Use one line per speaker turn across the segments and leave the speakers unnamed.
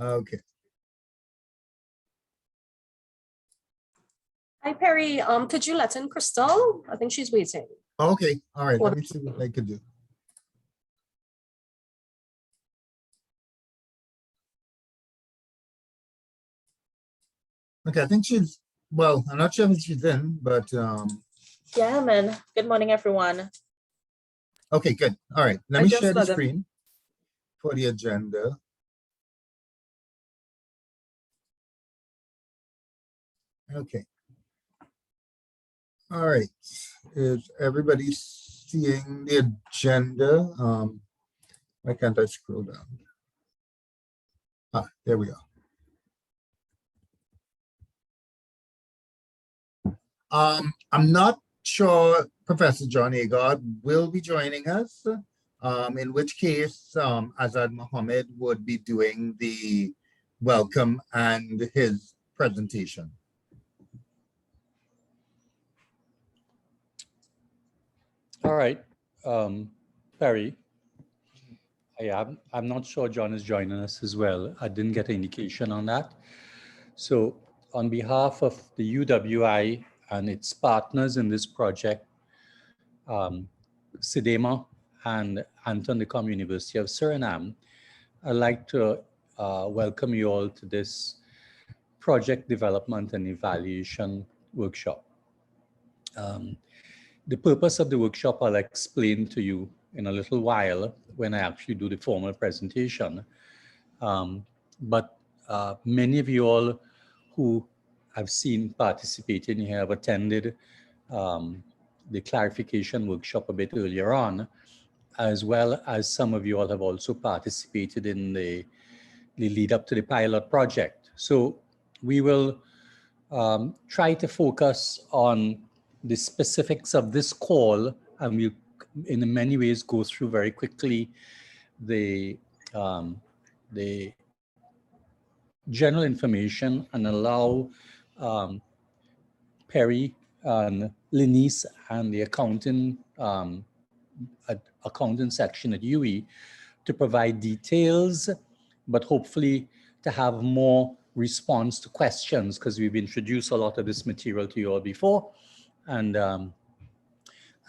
Okay.
Hi, Perry. Could you let in Crystal? I think she's waiting.
Okay. All right. Let me see what I could do. Okay. I think she's, well, I'm not sure if she's in, but
Yeah, man. Good morning, everyone.
okay, good. All right. Let me share the screen for the agenda. Okay. All right. Is everybody seeing the agenda? Why can't I scroll down? Ah, there we are. I'm not sure Professor John Agard will be joining us, in which case Azad Mohammed would be doing the welcome and his presentation.
All right, Perry. I'm not sure John is joining us as well. I didn't get an indication on that. So on behalf of the UWI and its partners in this project, SIDEMA and Anton de Kom University of Suriname, I'd like to welcome you all to this project development and evaluation workshop. The purpose of the workshop I'll explain to you in a little while when I actually do the formal presentation. But many of you all who I've seen participating here have attended the clarification workshop a bit earlier on, as well as some of you all have also participated in the lead up to the pilot project. So we will try to focus on the specifics of this call, and we'll in many ways go through very quickly the general information and allow Perry and Lenice and the accounting section at UE to provide details, but hopefully to have more response to questions, because we've introduced a lot of this material to you all before. And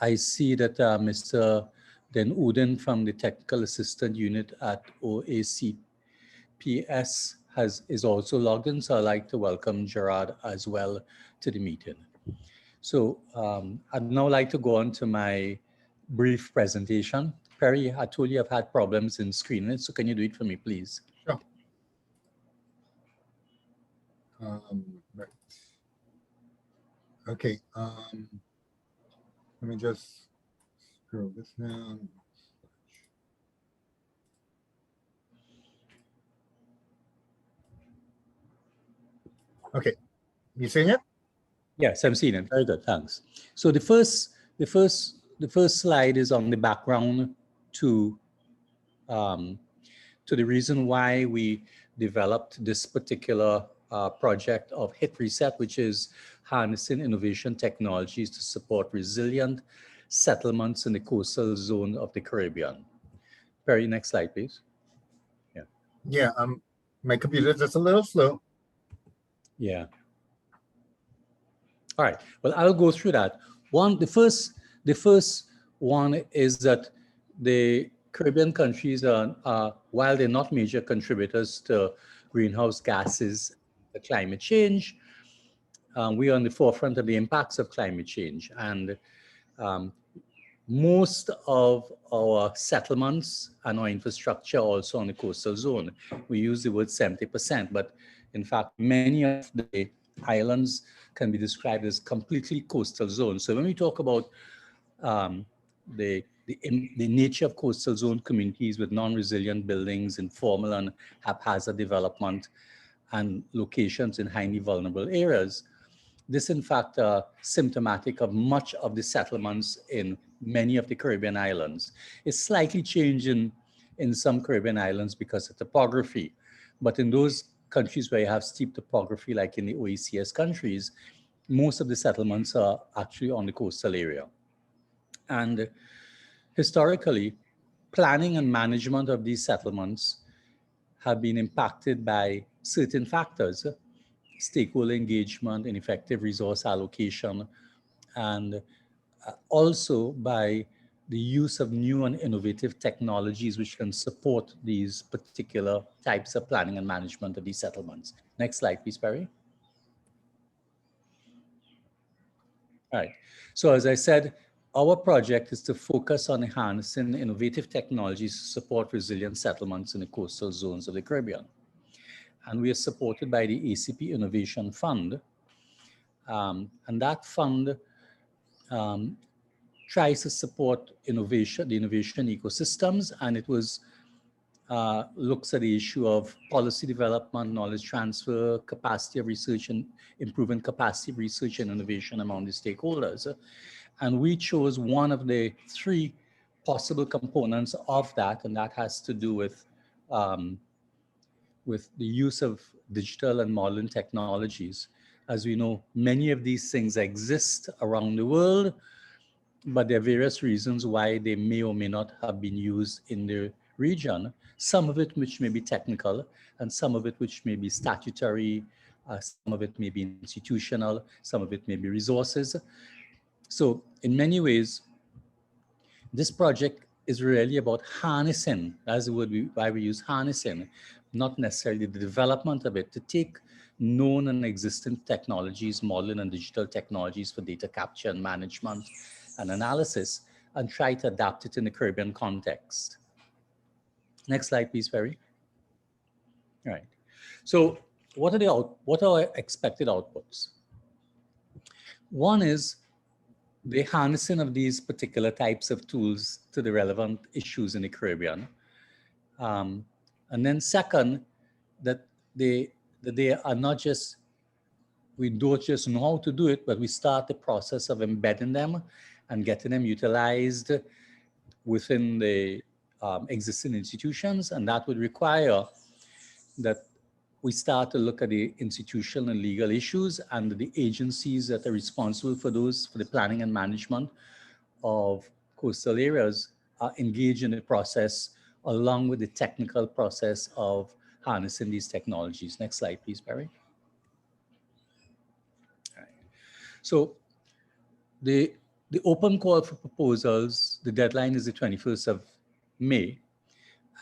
I see that Mr. Den Uden from the Technical Assistant Unit at OACPS is also logged in, so I'd like to welcome Gerard as well to the meeting. So I'd now like to go on to my brief presentation. Perry, I told you I've had problems in screening it, so can you do it for me, please?
Sure. Right. Okay. Let me just scroll this down. Okay, you seeing it?
Yes, I'm seeing it. Very good, thanks. So the first slide is on the background to the reason why we developed this particular project of HIT Reset, which is harnessing innovation technologies to support resilient settlements in the coastal zone of the Caribbean. Perry, next slide, please. Yeah.
Yeah, my computer's just a little slow.
Yeah. All right. Well, I'll go through that. The first one is that the Caribbean countries are while they're not major contributors to greenhouse gases, the climate change, we are on the forefront of the impacts of climate change. And most of our settlements and our infrastructure also on the coastal zone. We use the word 70%, but in fact, many of the islands can be described as completely coastal zones. So when we talk about the nature of coastal zone communities with non-resilient buildings, informal and haphazard development, and locations in highly vulnerable areas, this in fact symptomatic of much of the settlements in many of the Caribbean islands. It's slightly changing in some Caribbean islands because of topography, but in those countries where you have steep topography, like in the OECS countries, most of the settlements are actually on the coastal area. And historically, planning and management of these settlements have been impacted by certain factors, stakeholder engagement, ineffective resource allocation, and also by the use of new and innovative technologies which can support these particular types of planning and management of these settlements. Next slide, please, Perry. All right. So as I said, our project is to focus on enhancing innovative technologies to support resilient settlements in the coastal zones of the Caribbean. And we are supported by the ACP Innovation Fund. And that fund tries to support innovation, the innovation ecosystems, and it was looks at the issue of policy development, knowledge transfer, capacity of research, and improving capacity of research and innovation among the stakeholders. And we chose one of the three possible components of that, and that has to do with the use of digital and modern technologies. As we know, many of these things exist around the world, but there are various reasons why they may or may not have been used in the region. Some of it which may be technical, and some of it which may be statutory, some of it may be institutional, some of it may be resources. So in many ways, this project is really about harnessing, that's the word why we use harnessing, not necessarily the development of it, to take known and existing technologies, modern and digital technologies for data capture and management and analysis, and try to adapt it in the Caribbean context. Next slide, please, Perry. All right. So what are our expected outputs? One is the harnessing of these particular types of tools to the relevant issues in the Caribbean. And then second, that they are not just, we don't just know how to do it, but we start the process of embedding them and getting them utilized within the existing institutions. And that would require that we start to look at the institutional and legal issues and the agencies that are responsible for those, for the planning and management of coastal areas, are engaged in the process along with the technical process of harnessing these technologies. Next slide, please, Barry. All right. So the open call for proposals, the deadline is the 21st of May.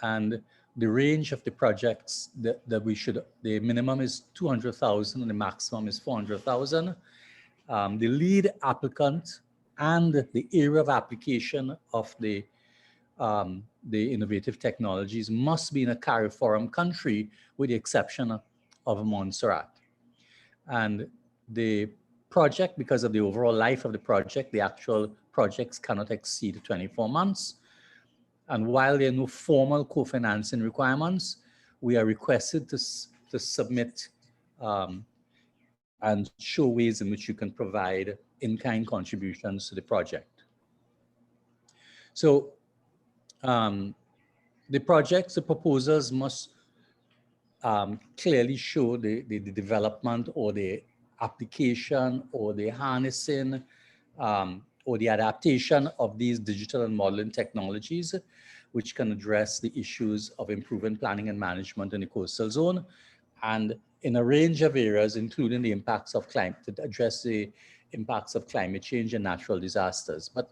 And the range of the projects that we should, the minimum is 200,000 and the maximum is 400,000. The lead applicant and the area of application of the innovative technologies must be in a CARIFORUM country with the exception of Montserrat. And the project, because of the overall life of the project, the actual projects cannot exceed 24 months. And while there are no formal co-financing requirements, we are requested to submit and show ways in which you can provide in-kind contributions to the project. So the projects, the proposals must clearly show the development or the application or the harnessing or the adaptation of these digital and modeling technologies, which can address the issues of improving planning and management in the coastal zone, and in a range of areas, including the impacts of climate, to address the impacts of climate change and natural disasters. But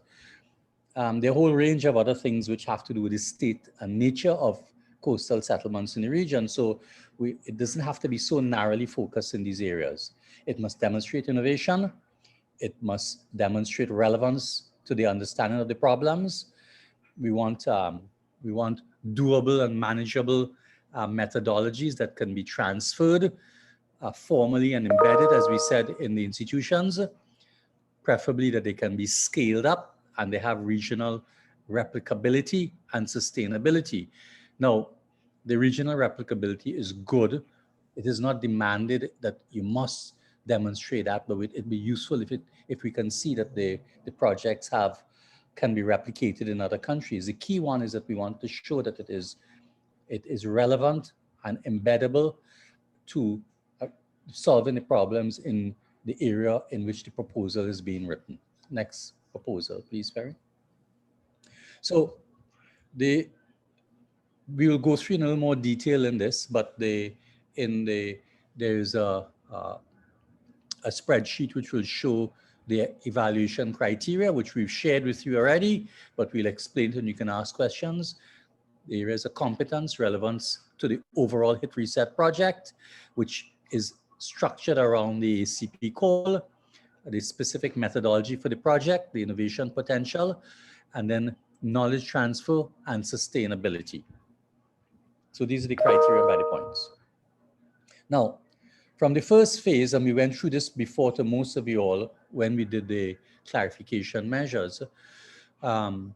there are a whole range of other things which have to do with the state and nature of coastal settlements in the region. So it doesn't have to be so narrowly focused in these areas. It must demonstrate innovation. It must demonstrate relevance to the understanding of the problems. We want doable and manageable methodologies that can be transferred formally and embedded, as we said, in the institutions, preferably that they can be scaled up and they have regional replicability and sustainability. Now, the regional replicability is good. It is not demanded that you must demonstrate that, but it'd be useful if we can see that the projects can be replicated in other countries. The key one is that we want to show that it is relevant and embeddable to solving the problems in the area in which the proposal is being written. Next proposal, please, Barry. So the we will go through in a little more detail in this, but there's a spreadsheet which will show the evaluation criteria, which we've shared with you already, but we'll explain it and you can ask questions. The areas of competence, relevance to the overall Hit Reset project, which is structured around the ACP call, the specific methodology for the project, the innovation potential, and then knowledge transfer and sustainability. So these are the criteria by the points. Now, from the first phase, and we went through this before to most of you all when we did the clarification measures, on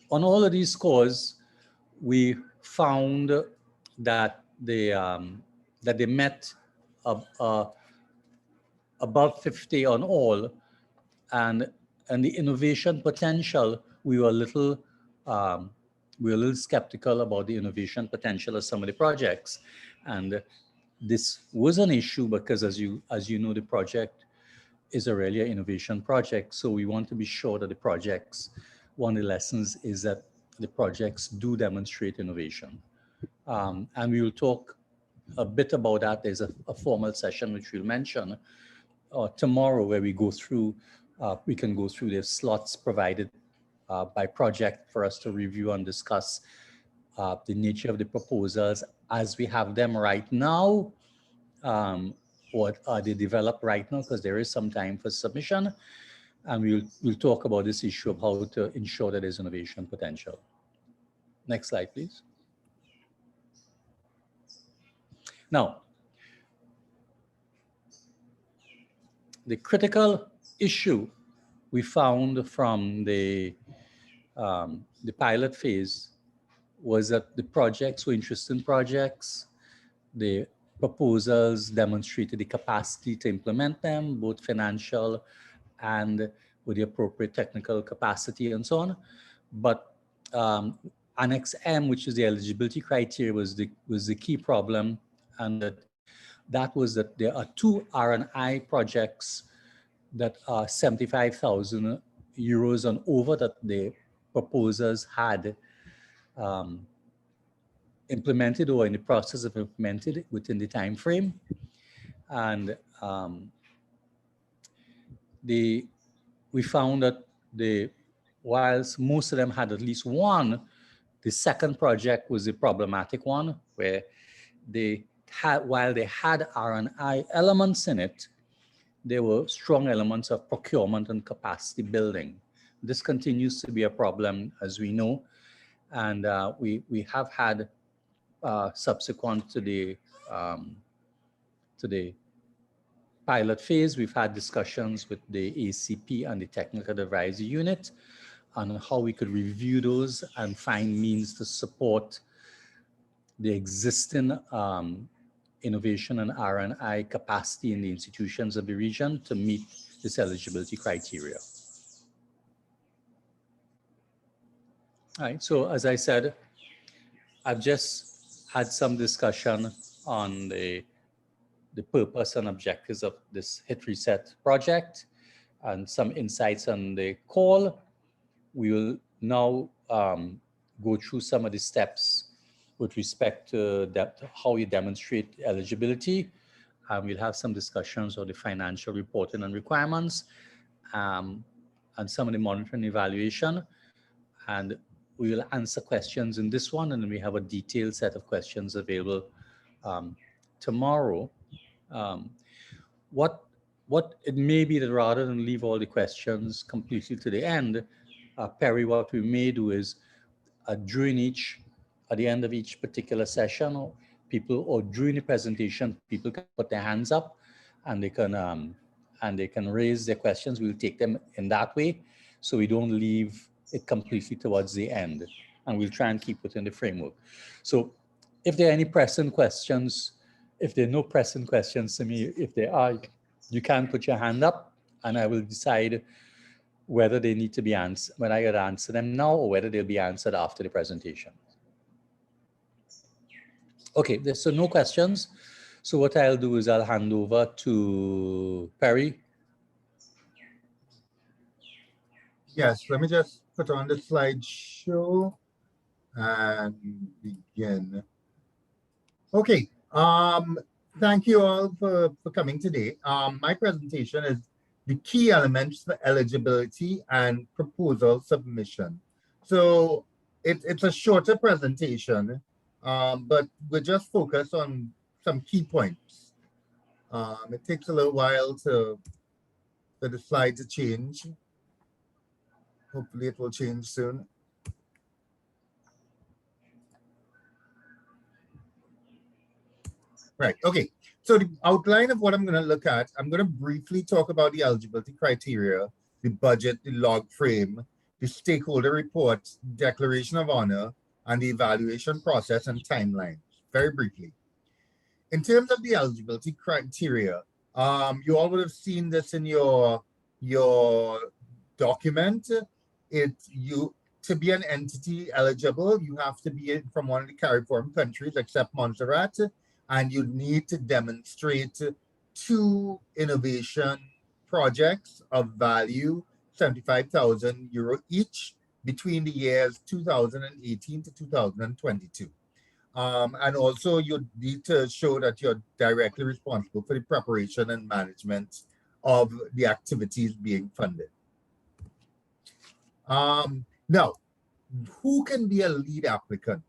all of these scores, we found that they met above 50 on all, and the innovation potential, we were a little skeptical about the innovation potential of some of the projects, and this was an issue because, as you know, the project is a really an innovation project. So we want to be sure that the projects, one of the lessons is that the projects do demonstrate innovation. And we will talk a bit about that. There's a formal session which we'll mention tomorrow where we go through, we can go through the slots provided by project for us to review and discuss the nature of the proposals as we have them right now. What are they developed right now, because there is some time for submission, and we'll talk about this issue of how to ensure that there's innovation potential. Next slide, please. Now, the critical issue we found from the pilot phase was that the projects were interesting projects. The proposals demonstrated the capacity to implement them, both financial and with the appropriate technical capacity and so on. But Annex M, which is the eligibility criteria, was the key problem, and that was that there are 2 R&I projects that are 75,000 euros and over that the proposers had implemented or in the process of implemented within the time frame. And we found that whilst most of them had at least one, the second project was a problematic one, where while they had R&I elements in it, there were strong elements of procurement and capacity building. This continues to be a problem, as we know, and we have had subsequent to the pilot phase, we've had discussions with the ACP and the Technical Advisory Unit on how we could review those and find means to support the existing innovation and R&I capacity in the institutions of the region to meet this eligibility criteria. All right, so as I said, I've just had some discussion on the purpose and objectives of this Hit Reset project and some insights on the call. We will now go through some of the steps with respect to how you demonstrate eligibility. We'll have some discussions on the financial reporting and requirements and some of the monitoring evaluation. And we will answer questions in this one, and then we have a detailed set of questions available tomorrow. What it may be that rather than leave all the questions completely to the end, Perry, what we may do is at the end of each particular session, or during the presentation, people can put their hands up and they can raise their questions. We'll take them in that way, so we don't leave it completely towards the end, and we'll try and keep within the framework. So if there are any pressing questions, if there are no pressing questions to me, if there are, you can put your hand up and I will decide whether they need to be answered, when I answer them now, or whether they'll be answered after the presentation. Okay, so no questions. So what I'll do is I'll hand over to Perry.
Yes, let me just put on the slideshow and begin. Okay, thank you all for coming today. My presentation is the key elements for eligibility and proposal submission. So it's a shorter presentation, but we're just focused on some key points. It takes a little while for the slide to change. Hopefully it will change soon. Right, okay. So the outline of what I'm going to look at, I'm going to briefly talk about the eligibility criteria, the budget, the log frame, the stakeholder report, declaration of honor, and the evaluation process and timelines, very briefly. In terms of the eligibility criteria, you all would have seen this in your document. To be an entity eligible, you have to be from one of the CARIFORUM countries except Montserrat, and you need to demonstrate 2 innovation projects of value, 75,000 euro each, between the years 2018 to 2022. And also you need to show that you're directly responsible for the preparation and management of the activities being funded. Now, who can be a lead applicant?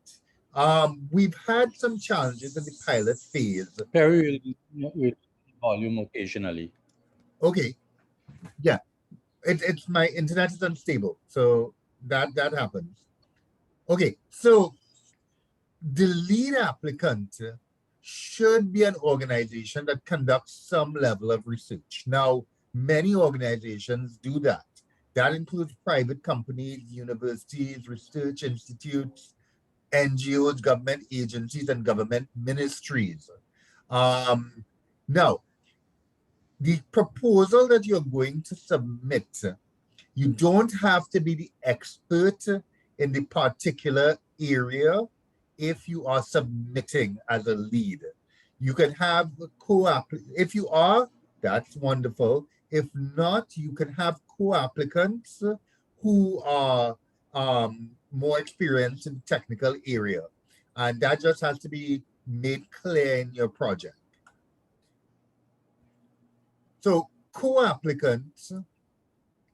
We've had some challenges in the pilot phase.
Very volume occasionally.
Okay, yeah, it's my internet is unstable, so that happens. Okay, so the lead applicant should be an organization that conducts some level of research. Now, many organizations do that. That includes private companies, universities, research institutes, NGOs, government agencies, and government ministries. Now, the proposal that you're going to submit, you don't have to be the expert in the particular area if you are submitting as a lead. You can have if you are, that's wonderful. If not, you can have co-applicants who are more experienced in the technical area. And that just has to be made clear in your project. So co-applicants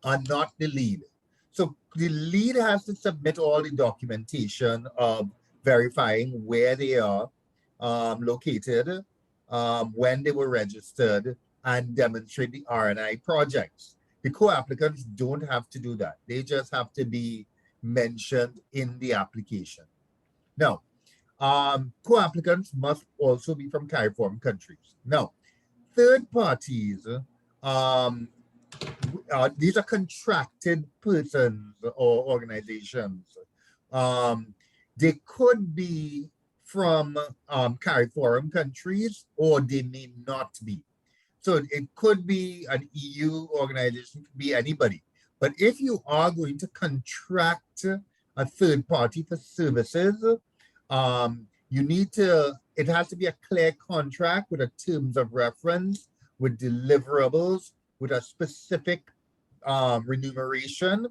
are not the lead. So the lead has to submit all the documentation of verifying where they are located, when they were registered, and demonstrate the R&I projects. The co-applicants don't have to do that. They just have to be mentioned in the application. Now, co-applicants must also be from CARIFORUM countries. Now, third parties, these are contracted persons or organizations. They could be from CARIFORUM countries, or they may not be. So it could be an EU organization, it could be anybody. But if you are going to contract a third party for services, you need to, it has to be a clear contract with a terms of reference, with deliverables, with a specific remuneration,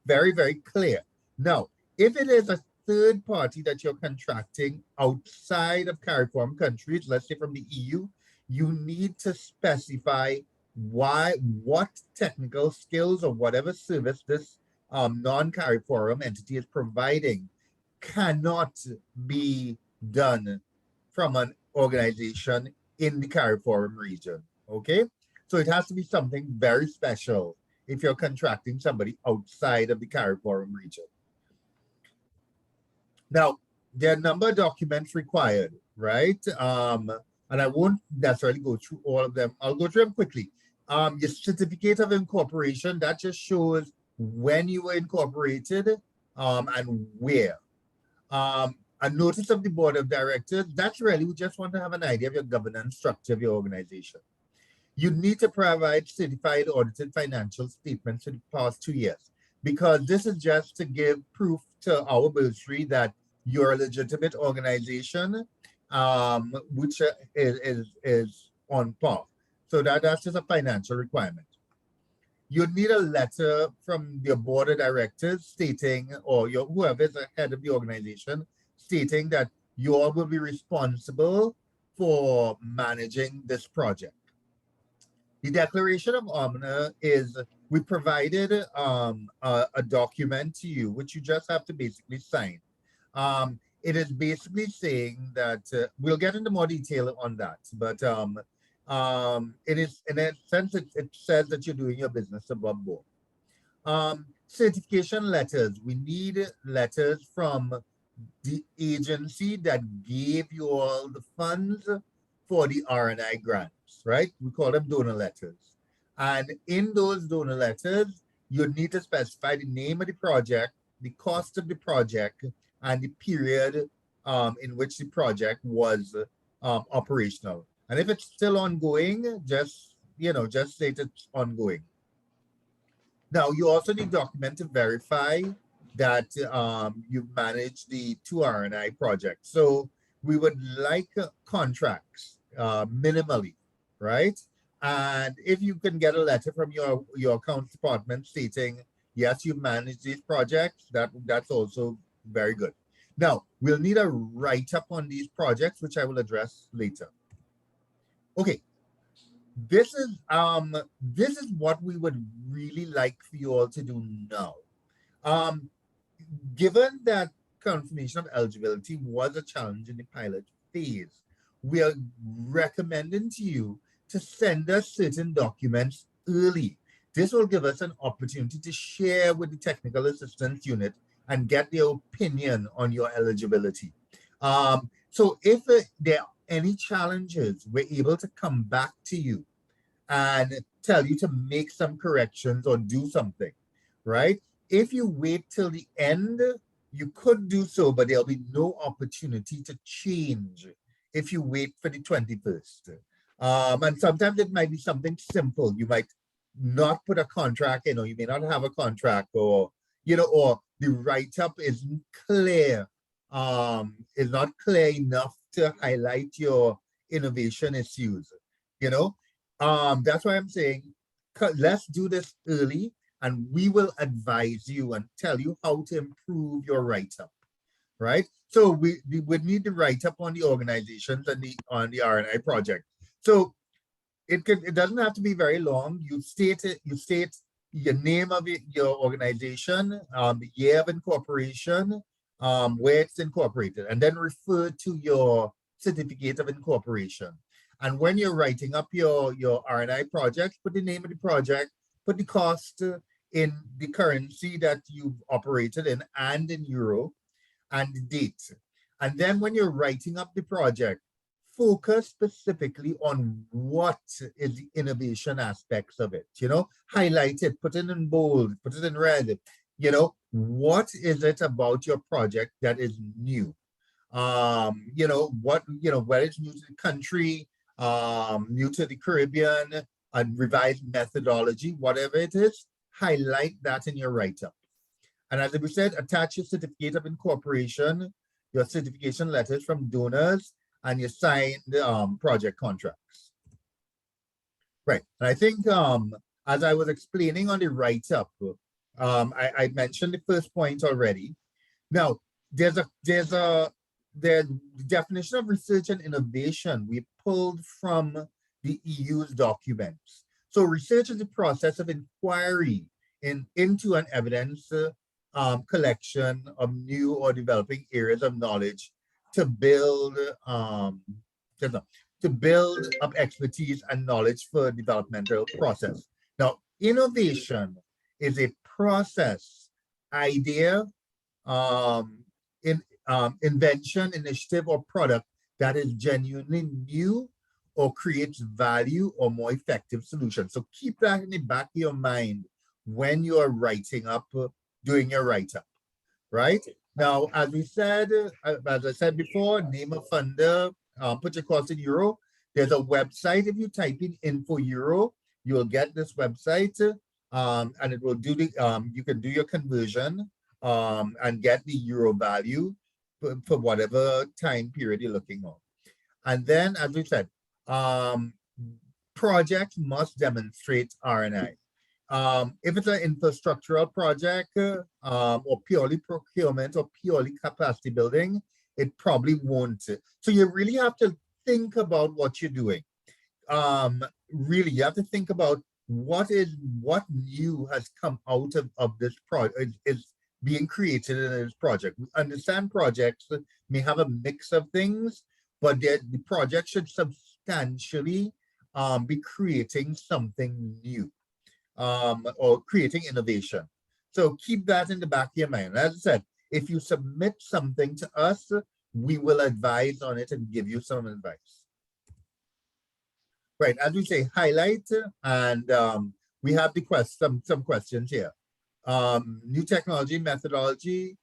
very, very clear. Now, if it is a third party that you're contracting outside of CARIFORUM countries, let's say from the EU, you need to specify what technical skills or whatever service this non-CARIFORUM entity is providing cannot be done from an organization in the CARIFORUM region, okay? So it has to be something very special if you're contracting somebody outside of the CARIFORUM region. Now, there are a number of documents required, right? And I won't necessarily go through all of them. I'll go through them quickly. Your certificate of incorporation, that just shows when you were incorporated and where. A notice of the board of directors, that's really, we just want to have an idea of your governance structure of your organization. You need to provide certified audited financial statements for the past 2 years, because this is just to give proof to our bursary that you're a legitimate organization, which is on par. So that's just a financial requirement. you'd need a letter from your board of directors stating, or your whoever is the head of the organization, stating that you all will be responsible for managing this project. The Declaration of Omnia is, we provided a document to you, which you just have to basically sign. It is basically saying that, we'll get into more detail on that, but it is, in a sense, it says that you're doing your business above board. Certification letters, we need letters from the agency that gave you all the funds for the R&I grants, right? We call them donor letters. And in those donor letters, you need to specify the name of the project, the cost of the project, and the period in which the project was operational. And if it's still ongoing, just state it's ongoing. Now, you also need document to verify that you've managed the 2 R&I projects. So we would like contracts minimally, right? And if you can get a letter from your accounts department stating, yes, you've managed these projects, that's also very good. Now, we'll need a write-up on these projects, which I will address later. Okay. This is what we would really like for you all to do now. Given that confirmation of eligibility was a challenge in the pilot phase, we are recommending to you to send us certain documents early. This will give us an opportunity to share with the technical assistance unit and get their opinion on your eligibility. So if there are any challenges, we're able to come back to you and tell you to make some corrections or do something, right? If you wait till the end, you could do so, but there'll be no opportunity to change if you wait for the 21st. And sometimes it might be something simple. You might not put a contract in, or you may not have a contract, or or the write-up isn't clear, is not clear enough to highlight your innovation issues. That's why I'm saying, let's do this early, and we will advise you and tell you how to improve your write-up, right? So we would need the write-up on the organizations and on the R&I project. So it doesn't have to be very long. You state your name of your organization, the year of incorporation, where it's incorporated, and then refer to your certificate of incorporation. And when you're writing up your R&I project, put the name of the project, put the cost in the currency that you've operated in and in euro, and the date. And then when you're writing up the project, focus specifically on what is the innovation aspects of it. Highlight it, put it in bold, put it in red. What is it about your project that is new? Whether it's new to the country, new to the Caribbean, and revised methodology, whatever it is, highlight that in your write-up. And as we said, attach your certificate of incorporation, your certification letters from donors, and your signed project contracts. Right. And I think as I was explaining on the write-up, I mentioned the first point already. Now, there's the definition of research and innovation we pulled from the EU's documents. So research is the process of inquiry into an evidence collection of new or developing areas of knowledge to build up expertise and knowledge for developmental process. Now, innovation is a process, idea, invention, initiative, or product that is genuinely new or creates value or more effective solutions. So keep that in the back of your mind when you are writing up, doing your write-up, right? Now, as I said before, name of funder, put your cost in euro. There's a website. If you type in info euro, you will get this website, and it will do you can do your conversion and get the euro value for whatever time period you're looking on. And then, as we said, projects must demonstrate R&I. If it's an infrastructural project, or purely procurement or purely capacity building, it probably won't. So you really have to think about what you're doing. Really, you have to think about what new has come out of this project, is being created in this project. We understand projects may have a mix of things, but the project should substantially be creating something new, or creating innovation. So keep that in the back of your mind. As I said, if you submit something to us, we will advise on it and give you some advice. Right, as we say, highlight, and we have some questions here. New technology, methodology,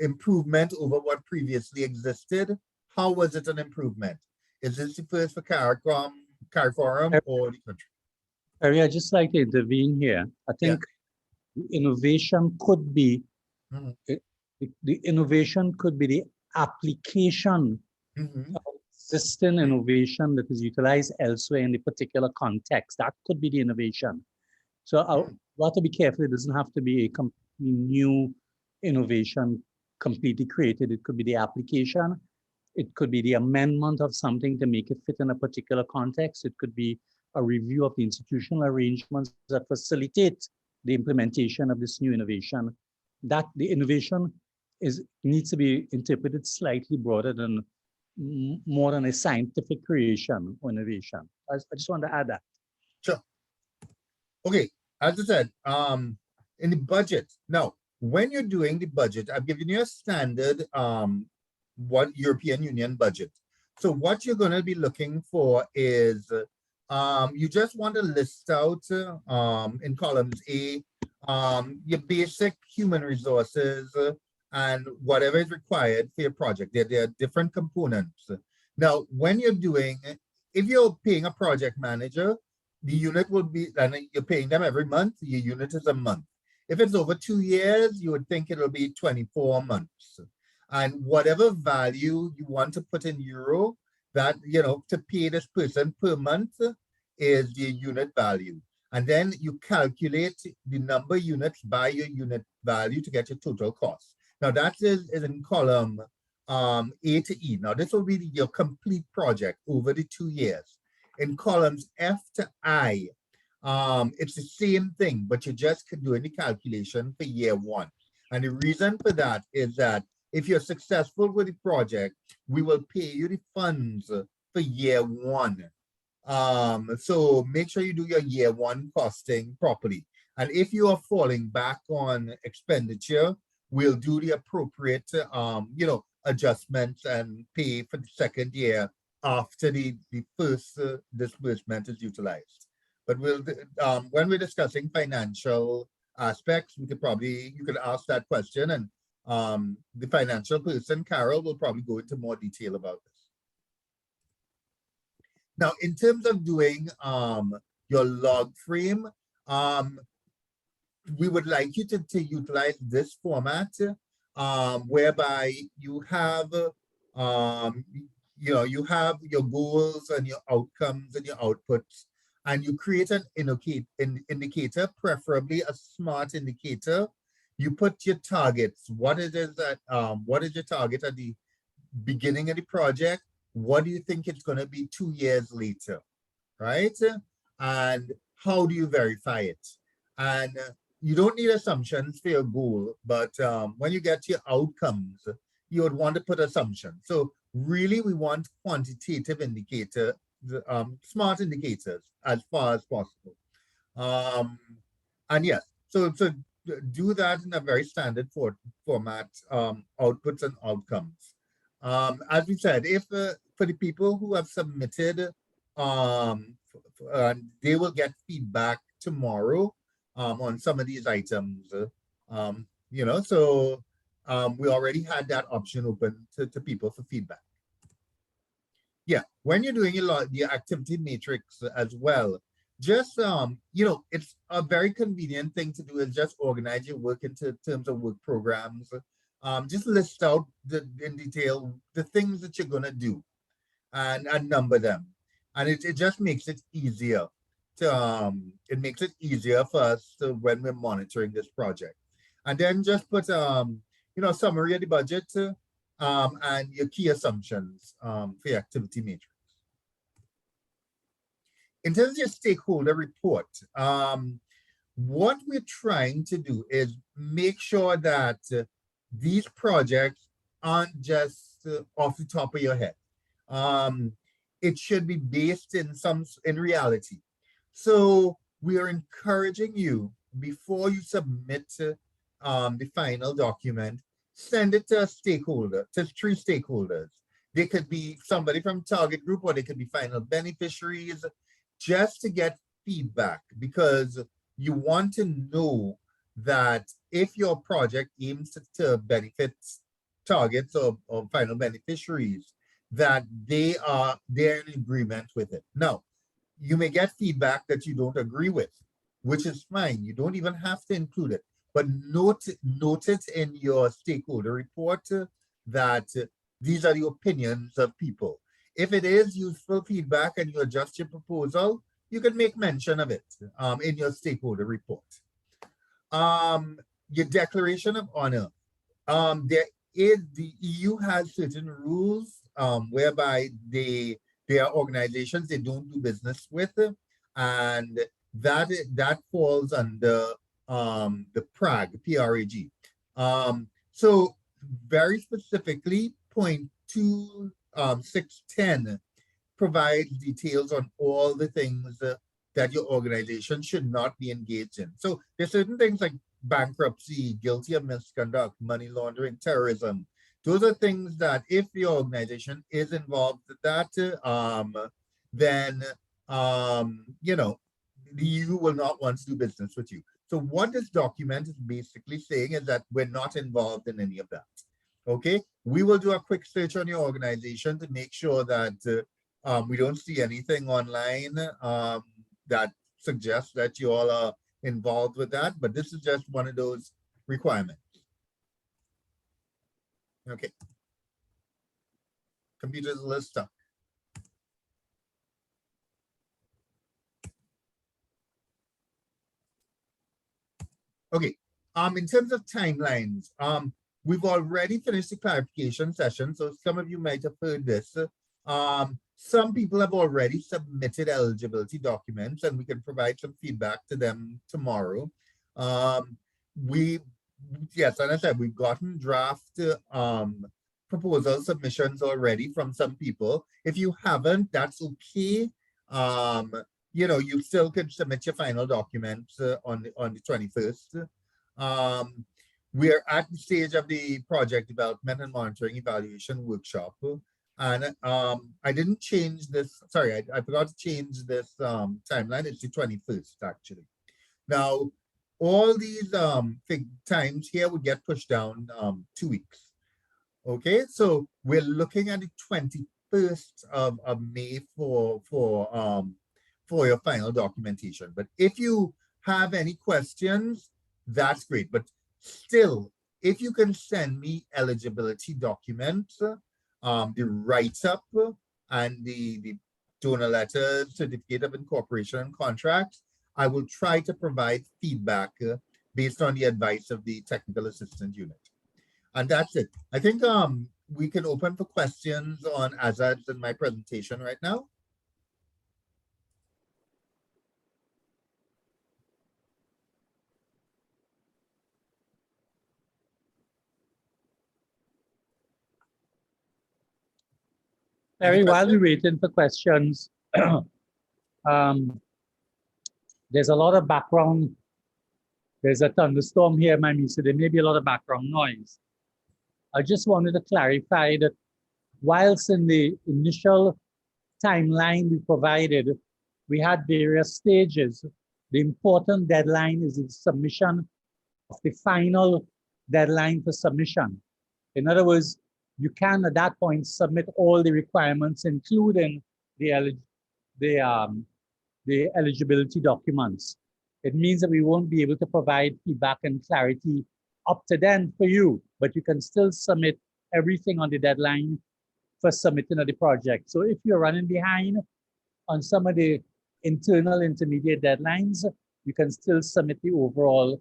improvement over what previously existed. How was it an improvement? Is this the first for CARIFORUM or the country?
Harry, I'd just like to intervene here. I think innovation could be, the innovation could be the application of existing innovation that is utilized elsewhere in the particular context. That could be the innovation. So I want to be careful. It doesn't have to be a completely new innovation, completely created. It could be the application. It could be the amendment of something to make it fit in a particular context. It could be a review of the institutional arrangements that facilitate the implementation of this new innovation. That the innovation needs to be interpreted slightly broader than more than a scientific creation or innovation. I just want to add that.
Sure. Okay, as I said, in the budget. Now, when you're doing the budget, I've given you a standard what European Union budget. So what you're going to be looking for is you just want to list out in columns A your basic human resources and whatever is required for your project. There are different components. Now, when you're doing, if you're paying a project manager, the unit will be, and you're paying them every month, your unit is a month. If it's over 2 years, you would think it'll be 24 months. And whatever value you want to put in euro, that, to pay this person per month is the unit value. And then you calculate the number of units by your unit value to get your total cost. Now that is in column A to E. Now this will be your complete project over the 2 years. In columns F to I, it's the same thing, but you're just doing the calculation for year 1. And the reason for that is that if you're successful with the project, we will pay you the funds for year 1. So make sure you do your year 1 costing properly. And if you are falling back on expenditure, we'll do the appropriate, adjustments and pay for the second year after the first disbursement is utilized. But we'll, when we're discussing financial aspects, you could ask that question, and the financial person, Carol, will probably go into more detail about this. Now, in terms of doing your log frame, we would like you to utilize this format, whereby you have, you have your goals and your outcomes and your outputs, and you create an indicator, preferably a smart indicator. You put your targets. What is your target at the beginning of the project? What do you think it's going to be 2 years later, right? And how do you verify it? And you don't need assumptions for your goal, but when you get to your outcomes, you would want to put assumptions. So really, we want quantitative indicator, smart indicators as far as possible. And yes, so do that in a very standard format, outputs and outcomes. As we said, if for the people who have submitted, they will get feedback tomorrow on some of these items. So we already had that option open to people for feedback. Yeah, when you're doing the activity matrix as well, just it's a very convenient thing to do is just organize your work into terms of work programs. Just list out in detail the things that you're gonna do and number them. And it just makes it easier. it makes it easier for us to, when we're monitoring this project. And then just put summary of the budget and your key assumptions for your activity matrix. In terms of your stakeholder report, what we're trying to do is make sure that these projects aren't just off the top of your head. It should be based in reality. So we are encouraging you, before you submit the final document, send it to a stakeholder, to 3 stakeholders. They could be somebody from target group, or they could be final beneficiaries, just to get feedback, because you want to know that if your project aims to benefit targets or final beneficiaries, that they're in agreement with it. Now, you may get feedback that you don't agree with, which is fine. You don't even have to include it, but note it in your stakeholder report that these are the opinions of people. If it is useful feedback and you adjust your proposal, you can make mention of it in your stakeholder report. Your declaration of honor. The EU has certain rules whereby there are organizations they don't do business with, and that falls under the PRAG, P-R-A-G. So very specifically, point 2.610 provides details on all the things that your organization should not be engaged in. So there's certain things like bankruptcy, guilty of misconduct, money laundering, terrorism. Those are things that if your organization is involved with that, then the EU will not want to do business with you. So what this document is basically saying is that we're not involved in any of that. Okay, we will do a quick search on your organization to make sure that we don't see anything online that suggests that you all are involved with that, but this is just one of those requirements. Okay. Computer's a little stuck. Okay. In terms of timelines, we've already finished the clarification session, so some of you might have heard this. Some people have already submitted eligibility documents, and we can provide some feedback to them tomorrow. Yes, and I said, we've gotten draft proposal submissions already from some people. If you haven't, that's okay. You still can submit your final documents on the 21st. We're at the stage of the project development and monitoring evaluation workshop. And I didn't change this. Sorry, I forgot to change this timeline. It's the 21st, actually. Now, all these times here would get pushed down 2 weeks. Okay, so we're looking at the 21st of May for your final documentation. But if you have any questions, that's great. But still, if you can send me eligibility documents, the write-up and the donor letter, certificate of incorporation and contracts, I will try to provide feedback based on the advice of the technical assistant unit. And that's it. I think we can open for questions on Azad's in my presentation right now.
Larry, while we're waiting for questions, there's a lot of background. There's a thunderstorm here, Miami, so there may be a lot of background noise. I just wanted to clarify that whilst in the initial timeline we provided, we had various stages. The important deadline is the submission of the final deadline for submission. In other words, you can at that point submit all the requirements, including the eligibility documents. It means that we won't be able to provide feedback and clarity up to then for you, but you can still submit everything on the deadline for submitting of the project. So if you're running behind on some of the internal intermediate deadlines, you can still submit the overall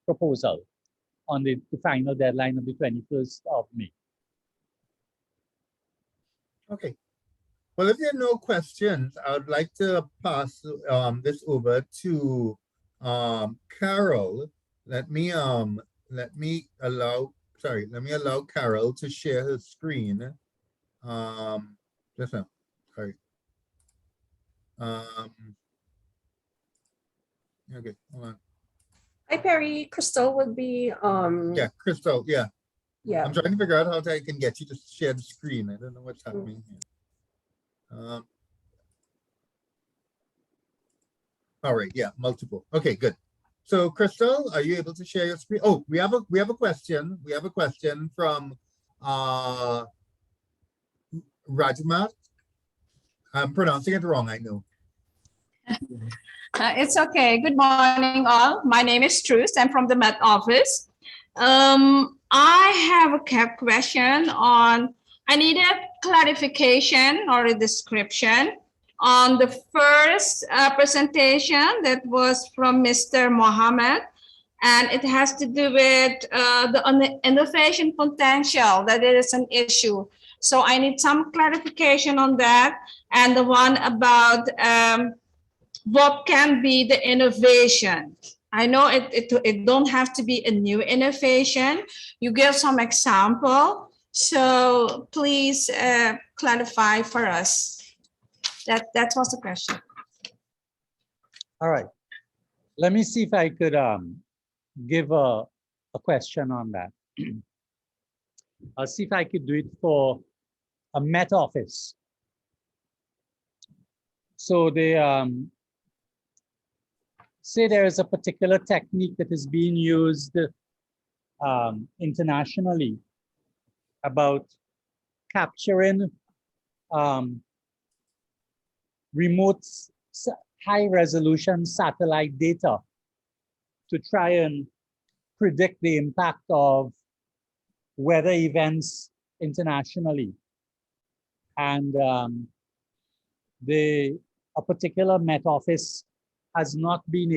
proposal on the final deadline of the 21st of May.
Okay. Well, if there are no questions, I would like to pass this over to Carol. Let me allow Carol to share her screen. Just now. Sorry. Okay, hold on.
Hi, Perry. Crystal would be,
Yeah, Crystal, yeah.
yeah.
I'm trying to figure out how I can get you to share the screen. I don't know what's happening here. All right, yeah, multiple. Okay, good. So Crystal, are you able to share your screen? Oh, we have a question. We have a question from Rajmat. I'm pronouncing it wrong, I know.
It's okay. Good morning, all. My name is Truth. I'm from the Met Office. I have a question on, I need a clarification or a description on the first presentation that was from Mr. Mohammed, and it has to do with the innovation potential, that it is an issue. So I need some clarification on that, and the one about what can be the innovation. I know it don't have to be a new innovation. You give some example. So please clarify for us. That was the question.
All right. Let me see if I could give a question on that. I'll see if I could do it for a Met Office. So they say there is a particular technique that is being used internationally about capturing remote high-resolution satellite data to try and predict the impact of weather events internationally. And a particular Met Office has not been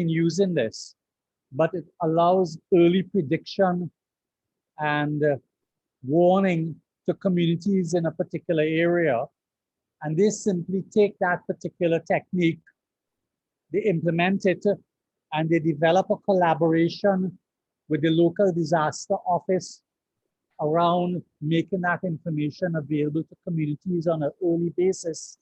using this, but it allows early prediction and warning to communities in a particular area. And they simply take that particular technique, they implement it, and they develop a collaboration with the local disaster office around making that information available to communities on an early basis.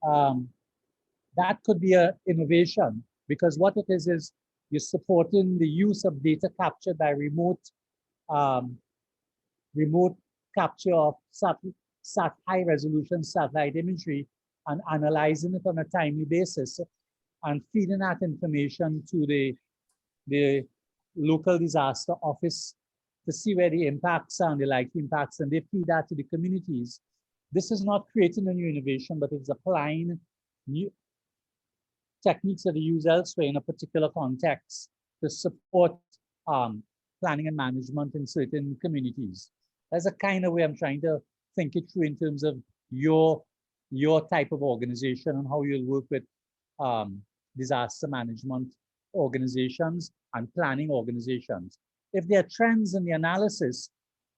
That could be an innovation, because what it is you're supporting the use of data captured by remote capture of high-resolution satellite imagery and analyzing it on a timely basis and feeding that information to the local disaster office to see where the impacts are and the likely impacts, and they feed that to the communities. This is not creating a new innovation, but it's applying new techniques that are used elsewhere in a particular context to support planning and management in certain communities. That's the kind of way I'm trying to think it through in terms of your type of organization and how you'll work with disaster management organizations and planning organizations. If there are trends in the analysis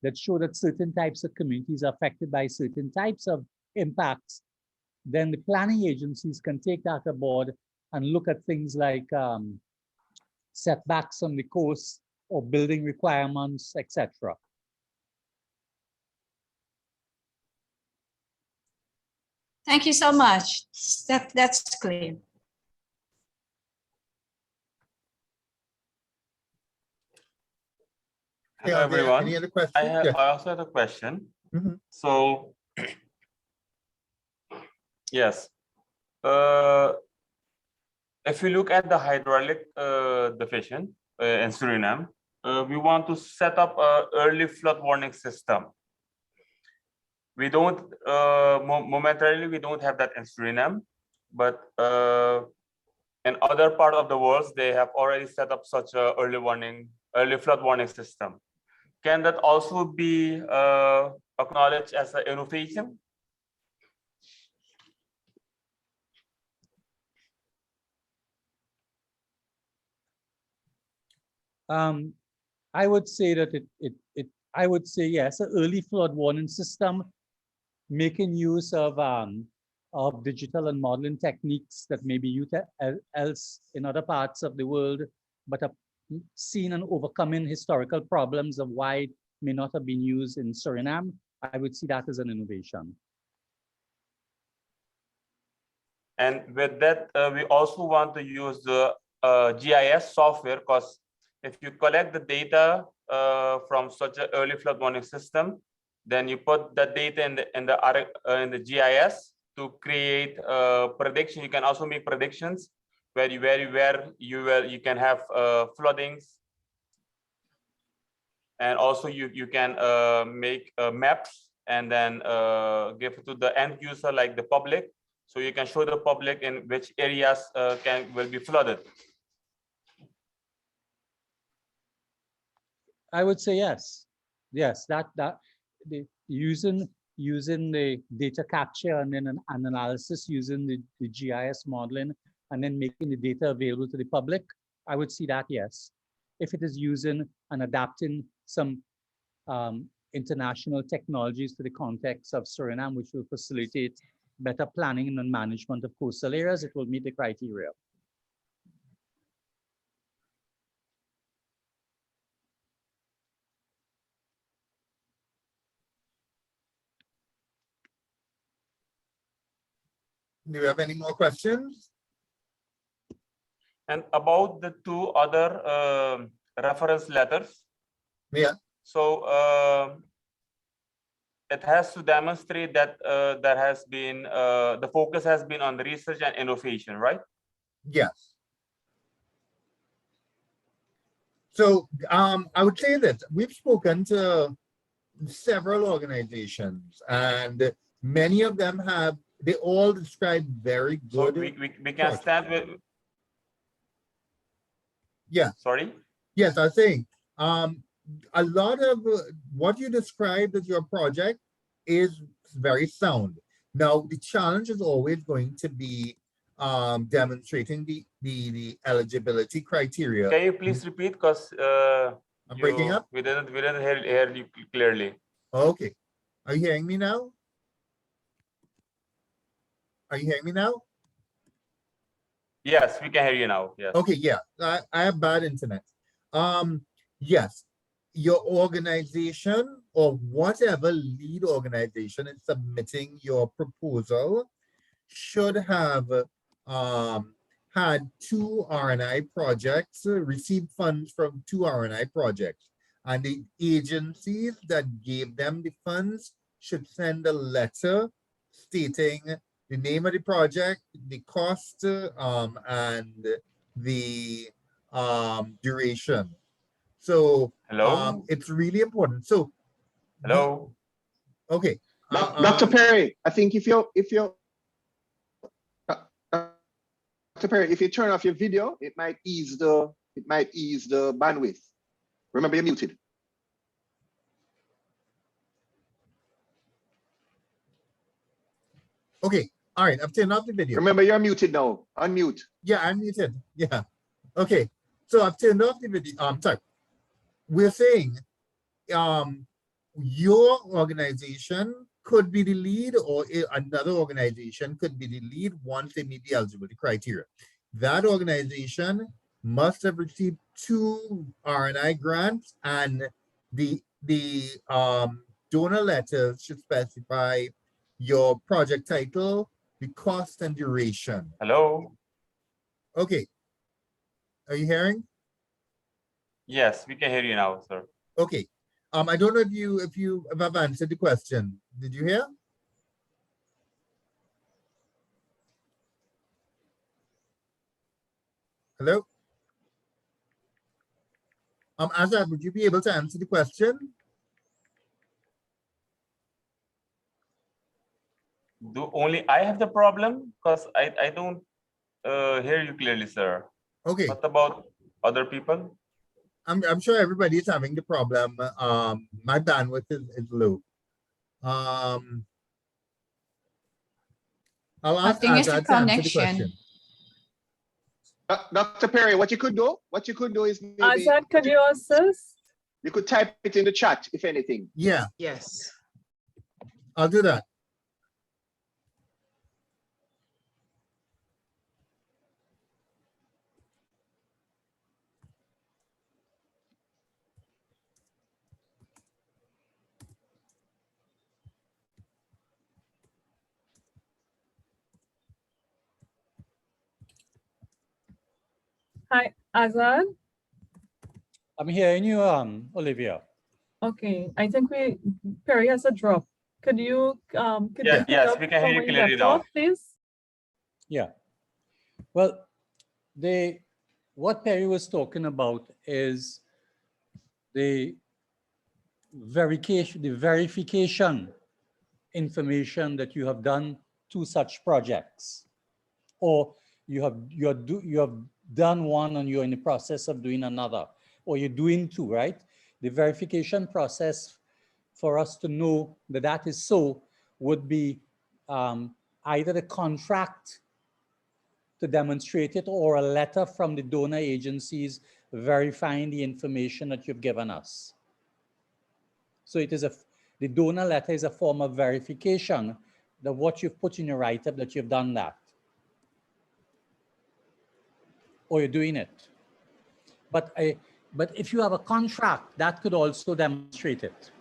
that show that certain types of communities are affected by certain types of impacts, then the planning agencies can take that aboard and look at things like setbacks on the coast or building requirements, etc.
Thank you so much. That's clear.
Okay,
Hello, everyone.
any other questions?
I also have a question.
Mm-hmm.
So, yes, if you look at the hydraulic division in Suriname, we want to set up an early flood warning system. We don't, momentarily, we don't have that in Suriname, but in other parts of the world, they have already set up such a early flood warning system. Can that also be acknowledged as an innovation?
I would say that I would say yes, an early flood warning system, making use of digital and modeling techniques that may be used else in other parts of the world, but have seen and overcoming historical problems of why it may not have been used in Suriname. I would see that as an innovation.
And with that, we also want to use the GIS software, because if you collect the data from such an early flood warning system, then you put the data in the GIS to create prediction. You can also make predictions where you can have floodings, and also you can make maps and then give it to the end user, like the public, so you can show the public in which areas will be flooded.
I would say yes. Yes, using the data capture and then an analysis using the GIS modeling and then making the data available to the public, I would see that, yes. If it is using and adapting some international technologies to the context of Suriname, which will facilitate better planning and management of coastal areas, it will meet the criteria.
Do you have any more questions?
And about the two other reference letters.
Yeah.
So it has to demonstrate that there has been the focus has been on research and innovation, right?
Yes. So I would say that we've spoken to several organizations, and many of them they all describe very good.
So we can start with.
Yeah.
Sorry.
Yes, I think a lot of what you described as your project is very sound. Now, the challenge is always going to be demonstrating the eligibility criteria.
Can you please repeat, because
I'm breaking up?
We didn't hear you clearly.
Okay. Are you hearing me now? Are you hearing me now?
Yes, we can hear you now. Yes.
Okay, yeah. I have bad internet. Yes, your organization or whatever lead organization is submitting your proposal should have had 2 R&I projects, received funds from 2 R&I projects, and the agencies that gave them the funds should send a letter stating the name of the project, the cost, and the duration. So
Hello.
it's really important. So
Hello.
okay.
Dr. Perry, I think if you Dr. Perry, if you turn off your video, it might ease the bandwidth. Remember, you're muted.
Okay. All right. I've turned off the video.
Remember, you're muted now. Unmute.
Yeah, I'm muted. Yeah. Okay. So I've turned off the video. Sorry. We're saying your organization could be the lead, or another organization could be the lead once they meet the eligibility criteria. That organization must have received 2 R&I grants, and the donor letters should specify your project title, the cost, and duration.
Hello.
Okay. Are you hearing?
Yes, we can hear you now, sir.
Okay. I don't know if you have answered the question. Did you hear? Hello? Azad, would you be able to answer the question?
Do only I have the problem? Because I don't hear you clearly, sir.
Okay.
What about other people?
I'm sure everybody is having the problem. My bandwidth is low. I'll
I
ask
think it's the
Azad to answer the
connection.
question.
Dr. Perry, what you could do is maybe
Azad, could you assist?
you could type it in the chat, if anything.
Yeah,
Yes.
I'll do that.
Hi, Azad.
I'm hearing you, Olivia.
Okay, I think Perry has a drop. Could you
Yeah,
pick
yes,
up
we can
from
hear you
where
clearly
left
now.
off, please?
Yeah. Well, what Perry was talking about is the verification information that you have done to such projects, or you have done one and you're in the process of doing another, or you're doing two, right? The verification process for us to know that that is so would be either the contract to demonstrate it or a letter from the donor agencies verifying the information that you've given us. So the donor letter is a form of verification that what you've put in your write-up that you've done that, or you're doing it. But if you have a contract, that could also demonstrate it.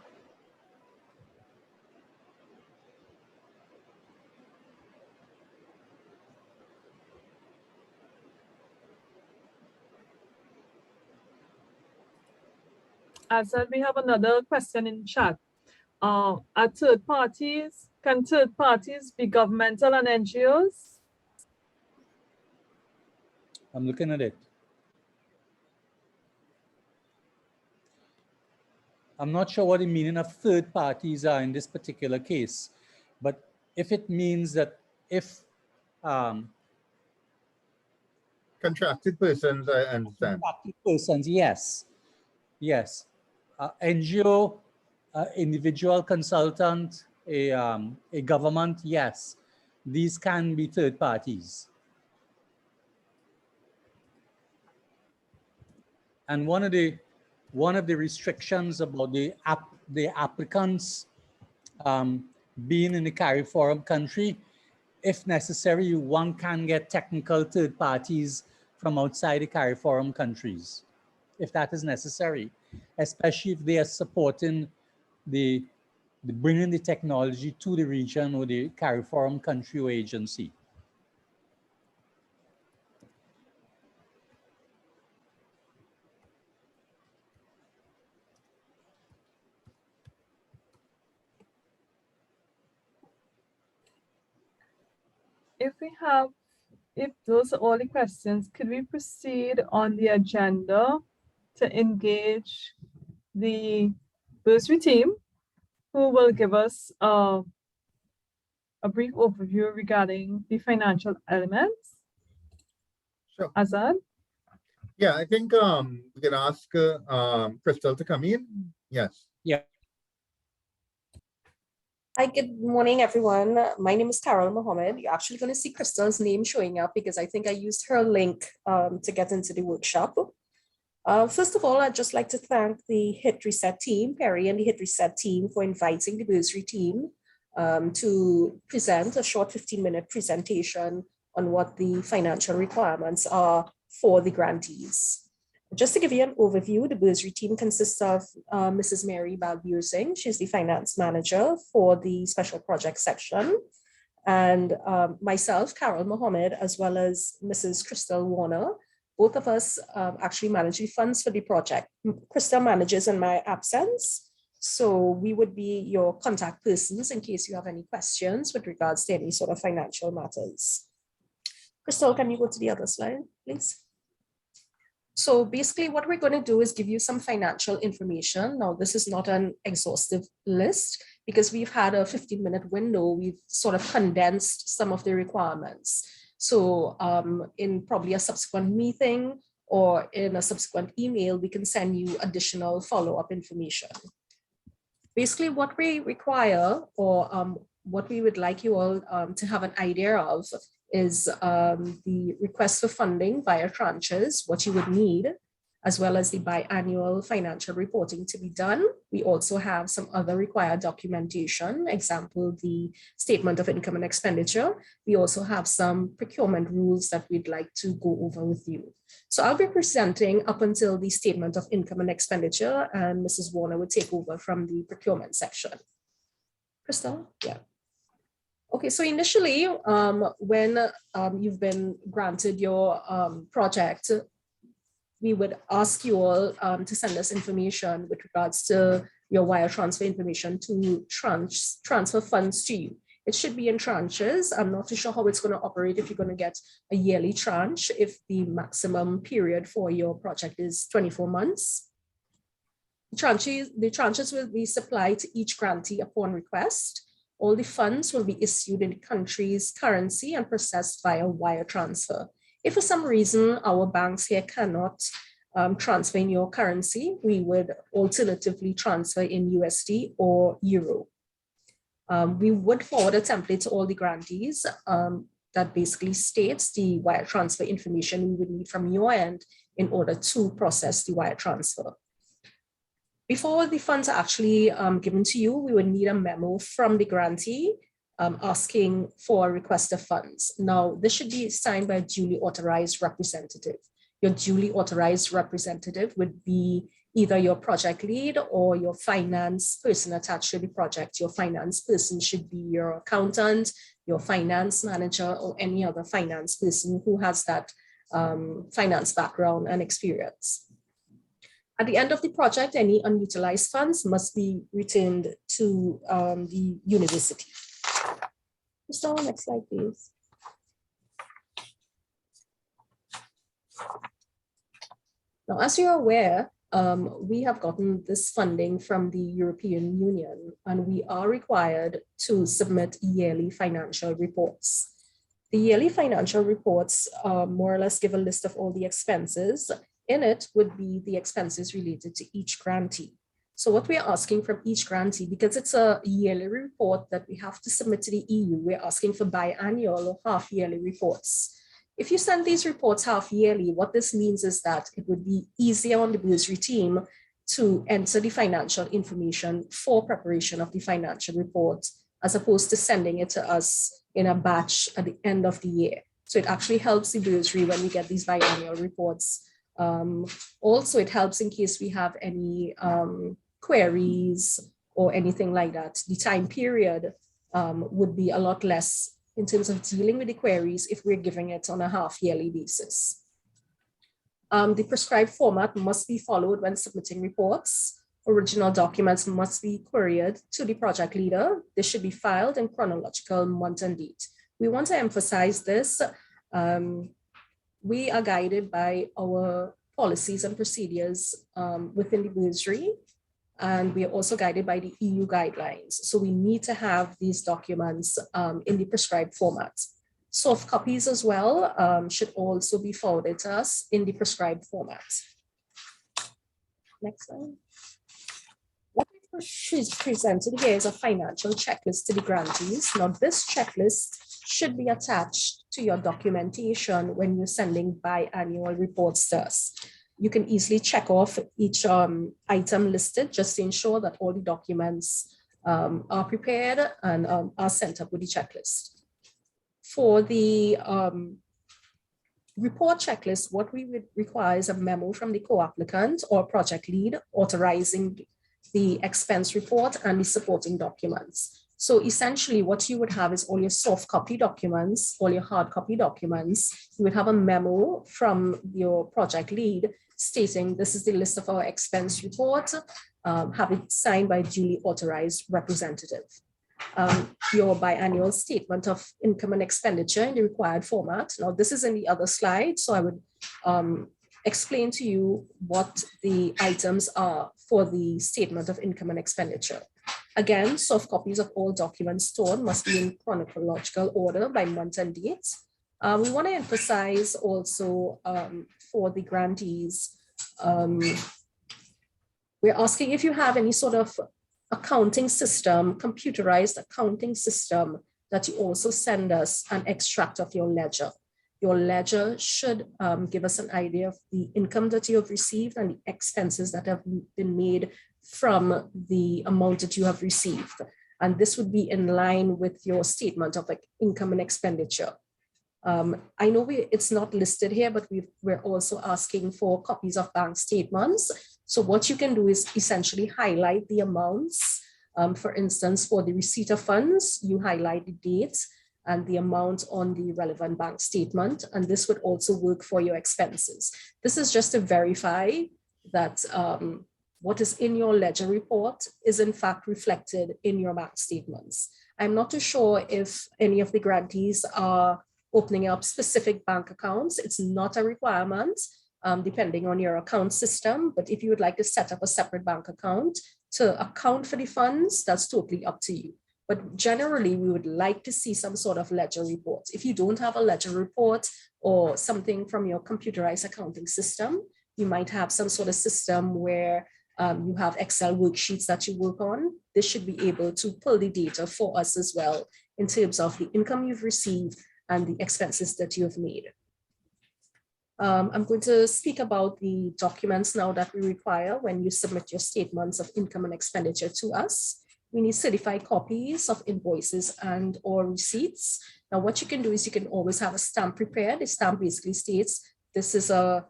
Azad, we have another question in chat. Can third parties be governmental and NGOs?
I'm looking at it. I'm not sure what the meaning of third parties are in this particular case, but if it means that if
Contracted persons, I understand.
contracted persons, yes. NGO, individual consultant, a government, yes. These can be third parties. And one of the restrictions about the applicants being in the CARIFORUM country, if necessary, one can get technical third parties from outside the CARIFORUM countries, if that is necessary, especially if they are supporting the bringing the technology to the region or the CARIFORUM country or agency.
If those are all the questions, could we proceed on the agenda to engage the bursary team, who will give us a brief overview regarding the financial elements?
Sure.
Azad?
Yeah, I think we can ask Crystal to come in. Yes.
Yeah.
Hi, good morning, everyone. My name is Carol Mohammed. You're actually going to see Crystal's name showing up because I think I used her link to get into the workshop. First of all, I'd just like to thank the Hit Reset team, Perry and the Hit Reset team, for inviting the bursary team to present a short 15-minute presentation on what the financial requirements are for the grantees. Just to give you an overview, the bursary team consists of Mrs. Mary Balbir Singh. She's the finance manager for the special project section. And myself, Carol Mohammed, as well as Mrs. Crystal Warner. Both of us actually manage the funds for the project. Crystal manages in my absence. So we would be your contact persons in case you have any questions with regards to any sort of financial matters. Crystal, can you go to the other slide, please? So basically what we're going to do is give you some financial information. Now, this is not an exhaustive list because we've had a 15-minute window. We've sort of condensed some of the requirements. So in probably a subsequent meeting or in a subsequent email, we can send you additional follow-up information. Basically what we require, or what we would like you all to have an idea of, is the request for funding via tranches, what you would need, as well as the biannual financial reporting to be done. We also have some other required documentation, example, the statement of income and expenditure. We also have some procurement rules that we'd like to go over with you. So I'll be presenting up until the statement of income and expenditure, and Mrs. Warner will take over from the procurement section. Crystal? Yeah. Okay, so initially, when you've been granted your project, we would ask you all to send us information with regards to your wire transfer information to transfer funds to you. It should be in tranches. I'm not too sure how it's going to operate if you're going to get a yearly tranche, if the maximum period for your project is 24 months. The tranches will be supplied to each grantee upon request. All the funds will be issued in the country's currency and processed via wire transfer. If for some reason our banks here cannot transfer in your currency, we would alternatively transfer in USD or Euro. We would forward a template to all the grantees that basically states the wire transfer information we would need from your end in order to process the wire transfer. Before the funds are actually given to you, we would need a memo from the grantee asking for a request of funds. Now, this should be signed by a duly authorized representative. Your duly authorized representative would be either your project lead or your finance person attached to the project. Your finance person should be your accountant, your finance manager, or any other finance person who has that finance background and experience. At the end of the project, any unutilized funds must be returned to the university. So next slide, please. Now, as you're aware, we have gotten this funding from the European Union, and we are required to submit yearly financial reports. The yearly financial reports more or less give a list of all the expenses. In it would be the expenses related to each grantee. So what we're asking from each grantee, because it's a yearly report that we have to submit to the EU, we're asking for biannual or half-yearly reports. If you send these reports half-yearly, what this means is that it would be easier on the bursary team to enter the financial information for preparation of the financial report, as opposed to sending it to us in a batch at the end of the year. So it actually helps the bursary when we get these biannual reports. Also, it helps in case we have any queries or anything like that. The time period would be a lot less in terms of dealing with the queries if we're giving it on a half-yearly basis. The prescribed format must be followed when submitting reports. Original documents must be couriered to the project leader. They should be filed in chronological month and date. We want to emphasize this. We are guided by our policies and procedures within the bursary, and we are also guided by the EU guidelines. So we need to have these documents in the prescribed format. Soft copies as well should also be forwarded to us in the prescribed format. Next slide. What we presented here is a financial checklist to the grantees. Now this checklist should be attached to your documentation when you're sending biannual reports to us. You can easily check off each item listed just to ensure that all the documents are prepared and are sent up with the checklist. For the report checklist, what we would require is a memo from the co-applicant or project lead authorizing the expense report and the supporting documents. So essentially what you would have is all your soft copy documents, all your hard copy documents. You would have a memo from your project lead stating this is the list of our expense report, have it signed by a duly authorized representative. Your biannual statement of income and expenditure in the required format. Now this is in the other slide, so I would explain to you what the items are for the statement of income and expenditure. Again, soft copies of all documents stored must be in chronological order by month and date. We want to emphasize also for the grantees, we're asking if you have any sort of accounting system, computerized accounting system that you also send us an extract of your ledger. Your ledger should give us an idea of the income that you have received and the expenses that have been made from the amount that you have received. And this would be in line with your statement of like income and expenditure. I know it's not listed here, but we're also asking for copies of bank statements. So what you can do is essentially highlight the amounts. For instance, for the receipt of funds, you highlight the date and the amount on the relevant bank statement. And this would also work for your expenses. This is just to verify that what is in your ledger report is in fact reflected in your bank statements. I'm not too sure if any of the grantees are opening up specific bank accounts. It's not a requirement depending on your account system, but if you would like to set up a separate bank account to account for the funds, that's totally up to you. But generally, we would like to see some sort of ledger report. If you don't have a ledger report or something from your computerized accounting system, you might have some sort of system where you have Excel worksheets that you work on. This should be able to pull the data for us as well in terms of the income you've received and the expenses that you have made. I'm going to speak about the documents now that we require when you submit your statements of income and expenditure to us. We need certified copies of invoices and or receipts. Now, what you can do is you can always have a stamp prepared. The stamp basically states this is a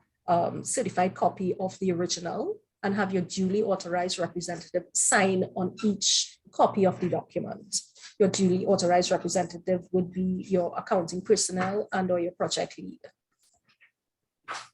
certified copy of the original, and have your duly authorized representative sign on each copy of the document. Your duly authorized representative would be your accounting personnel and or your project lead.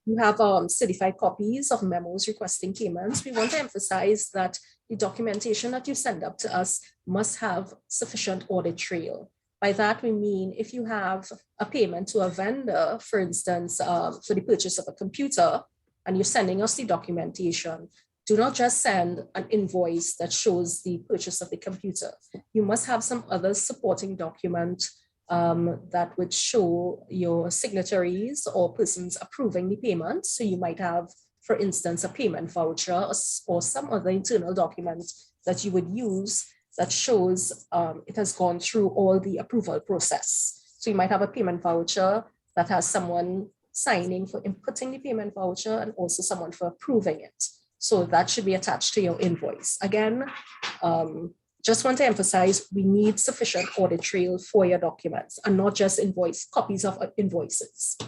You have certified copies of memos requesting payments. We want to emphasize that the documentation that you send up to us must have sufficient audit trail. By that, we mean if you have a payment to a vendor, for instance, for the purchase of a computer, and you're sending us the documentation, do not just send an invoice that shows the purchase of the computer. You must have some other supporting document that would show your signatories or persons approving the payment. So you might have, for instance, a payment voucher or some other internal document that you would use that shows it has gone through all the approval process. So you might have a payment voucher that has someone signing for inputting the payment voucher and also someone for approving it. So that should be attached to your invoice. Again, just want to emphasize, we need sufficient audit trail for your documents and not just copies of invoices.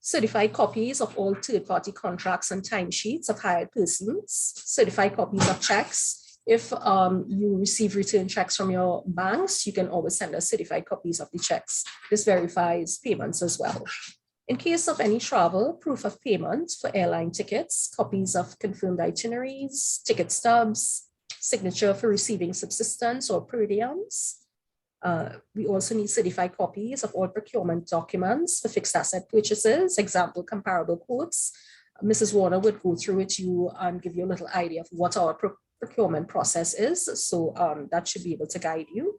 Certified copies of all third-party contracts and timesheets of hired persons, certified copies of checks. If you receive return checks from your banks, you can always send us certified copies of the checks. This verifies payments as well. In case of any travel, proof of payment for airline tickets, copies of confirmed itineraries, ticket stubs, signature for receiving subsistence or per diems. We also need certified copies of all procurement documents for fixed asset purchases, example, comparable quotes. Mrs. Warner would go through it you and give you a little idea of what our procurement process is. So that should be able to guide you.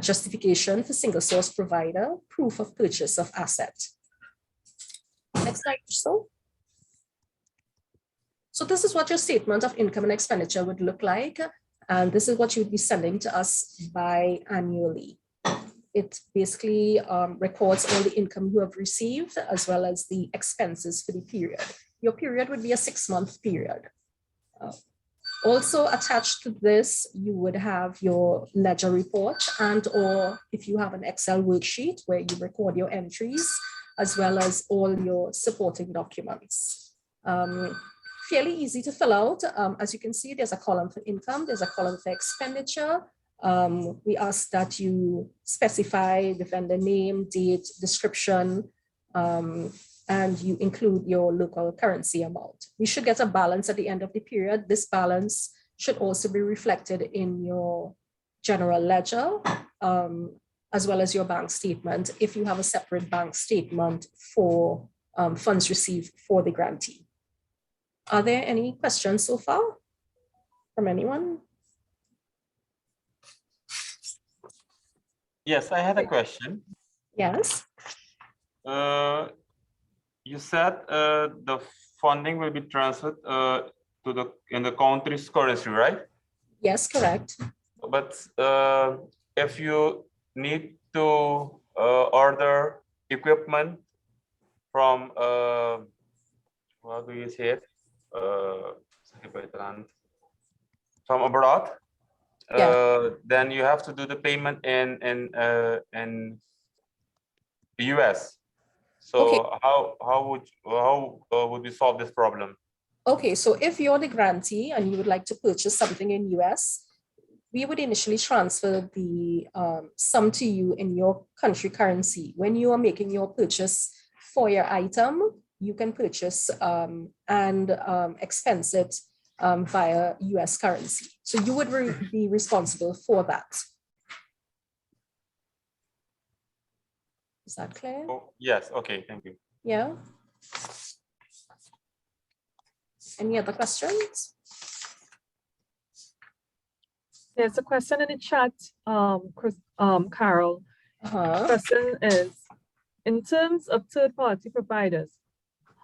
Justification for single source provider, proof of purchase of asset. Next slide, Crystal. So this is what your statement of income and expenditure would look like. And this is what you would be sending to us biannually. It basically records all the income you have received as well as the expenses for the period. Your period would be a 6-month period. Also attached to this, you would have your ledger report and or if you have an Excel worksheet where you record your entries as well as all your supporting documents. Fairly easy to fill out. As you can see, there's a column for income, there's a column for expenditure. We ask that you specify the vendor name, date, description, and you include your local currency amount. We should get a balance at the end of the period. This balance should also be reflected in your general ledger, as well as your bank statement, if you have a separate bank statement for funds received for the grantee. Are there any questions so far from anyone?
Yes, I had a question.
Yes.
You said the funding will be transferred in the country's currency, right?
Yes, correct.
But if you need to order equipment from how do you say it? From abroad, then you have to do the payment in the US. So
Okay.
how would we solve this problem?
Okay, so if you're the grantee and you would like to purchase something in US, we would initially transfer the sum to you in your country currency. When you are making your purchase for your item, you can purchase and expense it via US currency. So you would be responsible for that. Is that clear?
Oh, yes, okay, thank you.
Yeah. Any other questions?
There's a question in the chat, Carol. Question is, in terms of third-party providers,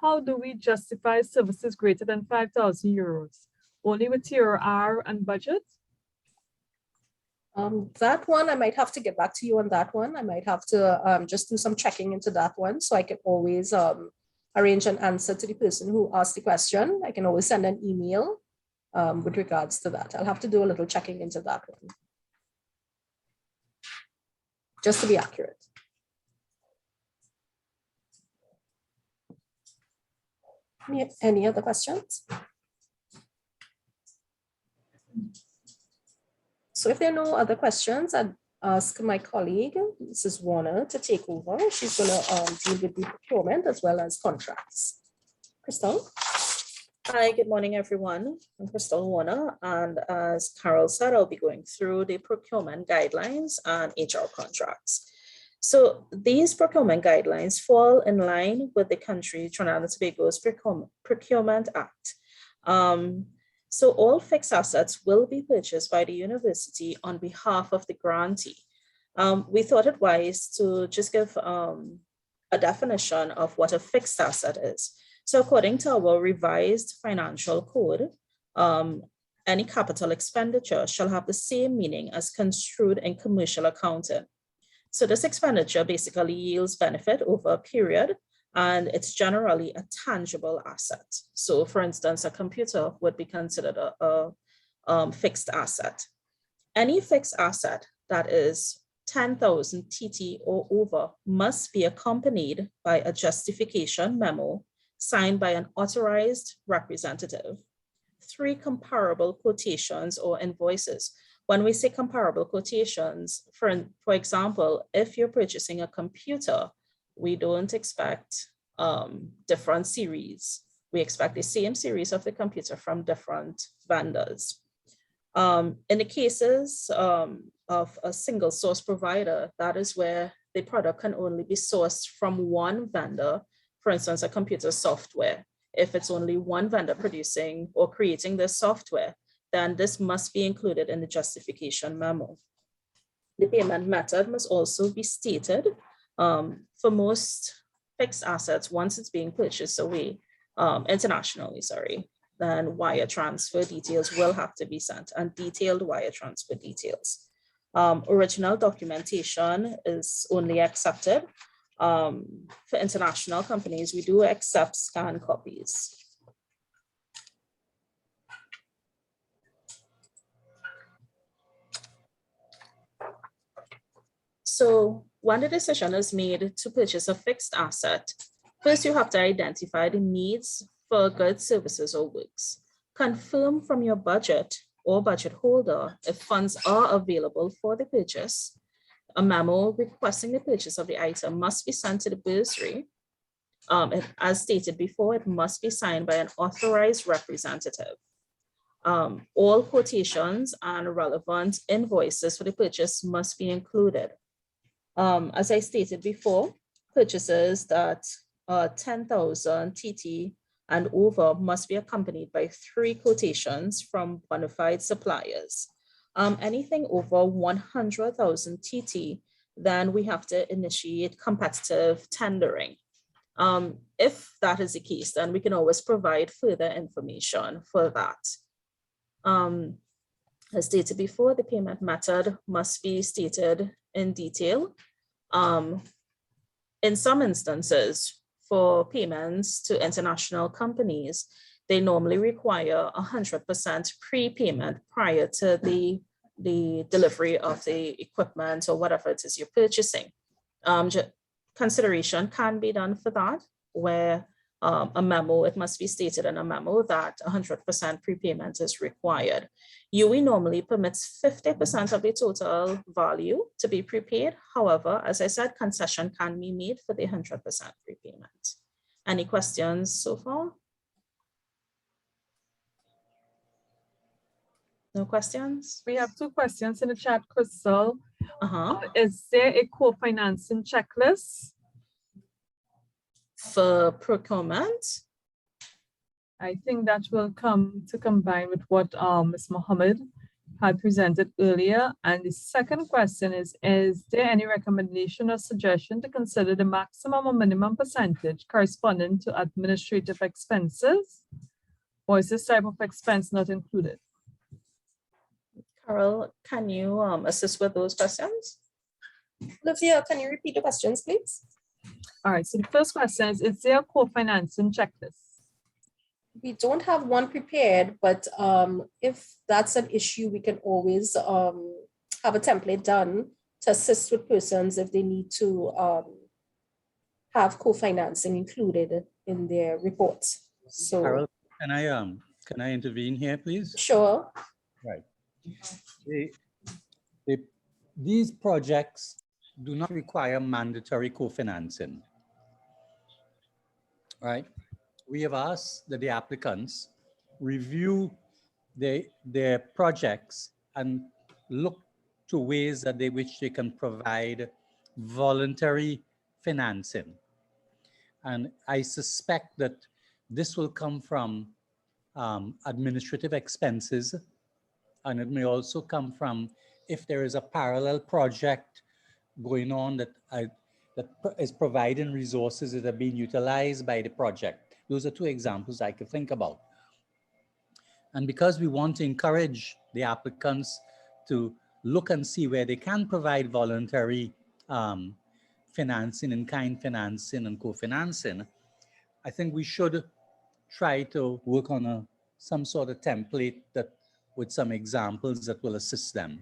how do we justify services greater than 5,000 euros? Only with TRR and budget?
That one, I might have to get back to you on that one. I might have to just do some checking into that one, so I can always arrange an answer to the person who asked the question. I can always send an email with regards to that. I'll have to do a little checking into that one, just to be accurate. Any other questions? So if there are no other questions, I'd ask my colleague, Mrs. Warner, to take over. She's going to deal with the procurement as well as contracts. Crystal?
Hi, good morning, everyone. I'm Crystal Warner, and as Carol said, I'll be going through the procurement guidelines and HR contracts. So these procurement guidelines fall in line with the country Trinidad and Tobago's Procurement Act. So all fixed assets will be purchased by the university on behalf of the grantee. We thought it wise to just give a definition of what a fixed asset is. So according to our revised financial code, any capital expenditure shall have the same meaning as construed in commercial accounting. So this expenditure basically yields benefit over a period, and it's generally a tangible asset. So for instance, a computer would be considered a fixed asset. Any fixed asset that is 10,000 TT or over must be accompanied by a justification memo signed by an authorized representative, 3 comparable quotations or invoices. When we say comparable quotations, for example, if you're purchasing a computer, we don't expect different series. We expect the same series of the computer from different vendors. In the cases of a single source provider, that is where the product can only be sourced from one vendor. For instance, a computer software. If it's only one vendor producing or creating this software, then this must be included in the justification memo. The payment method must also be stated for most fixed assets once it's being purchased away internationally, then wire transfer details will have to be sent, and detailed wire transfer details. Original documentation is only accepted. For international companies, we do accept scanned copies. So when the decision is made to purchase a fixed asset, first you have to identify the needs for goods, services, or works. Confirm from your budget or budget holder if funds are available for the purchase. A memo requesting the purchase of the item must be sent to the bursary. As stated before, it must be signed by an authorized representative. All quotations and relevant invoices for the purchase must be included. As I stated before, purchases that are 10,000 TT and over must be accompanied by 3 quotations from bona fide suppliers. Anything over 100,000 TT, then we have to initiate competitive tendering. If that is the case, then we can always provide further information for that. As stated before, the payment method must be stated in detail. In some instances, for payments to international companies, they normally require 100% prepayment prior to the delivery of the equipment or whatever it is you're purchasing. Consideration can be done for that, where a memo, it must be stated in a memo that 100% prepayment is required. UE normally permits 50% of the total value to be prepaid. However, as I said, concession can be made for the 100% prepayment. Any questions so far? No questions?
We have 2 questions in the chat, Crystal.
Uh-huh.
Is there a co-financing checklist?
For procurement?
I think that will come to combine with what Ms. Mohammed had presented earlier. And the second question is there any recommendation or suggestion to consider the maximum or minimum percentage corresponding to administrative expenses? Or is this type of expense not included?
Carol, can you assist with those questions?
Olivia, can you repeat the questions, please?
All right, so the first question is there a co-financing checklist?
We don't have one prepared, but if that's an issue, we can always have a template done to assist with persons if they need to have co-financing included in their reports. So,
Carol, can I intervene here, please?
sure.
Right. These projects do not require mandatory co-financing. Right? We have asked that the applicants review their projects and look to ways that which they can provide voluntary financing. And I suspect that this will come from administrative expenses, and it may also come from if there is a parallel project going on that is providing resources that are being utilized by the project. Those are 2 examples I could think about. And because we want to encourage the applicants to look and see where they can provide voluntary financing, in-kind financing and co-financing, I think we should try to work on some sort of template that with some examples that will assist them.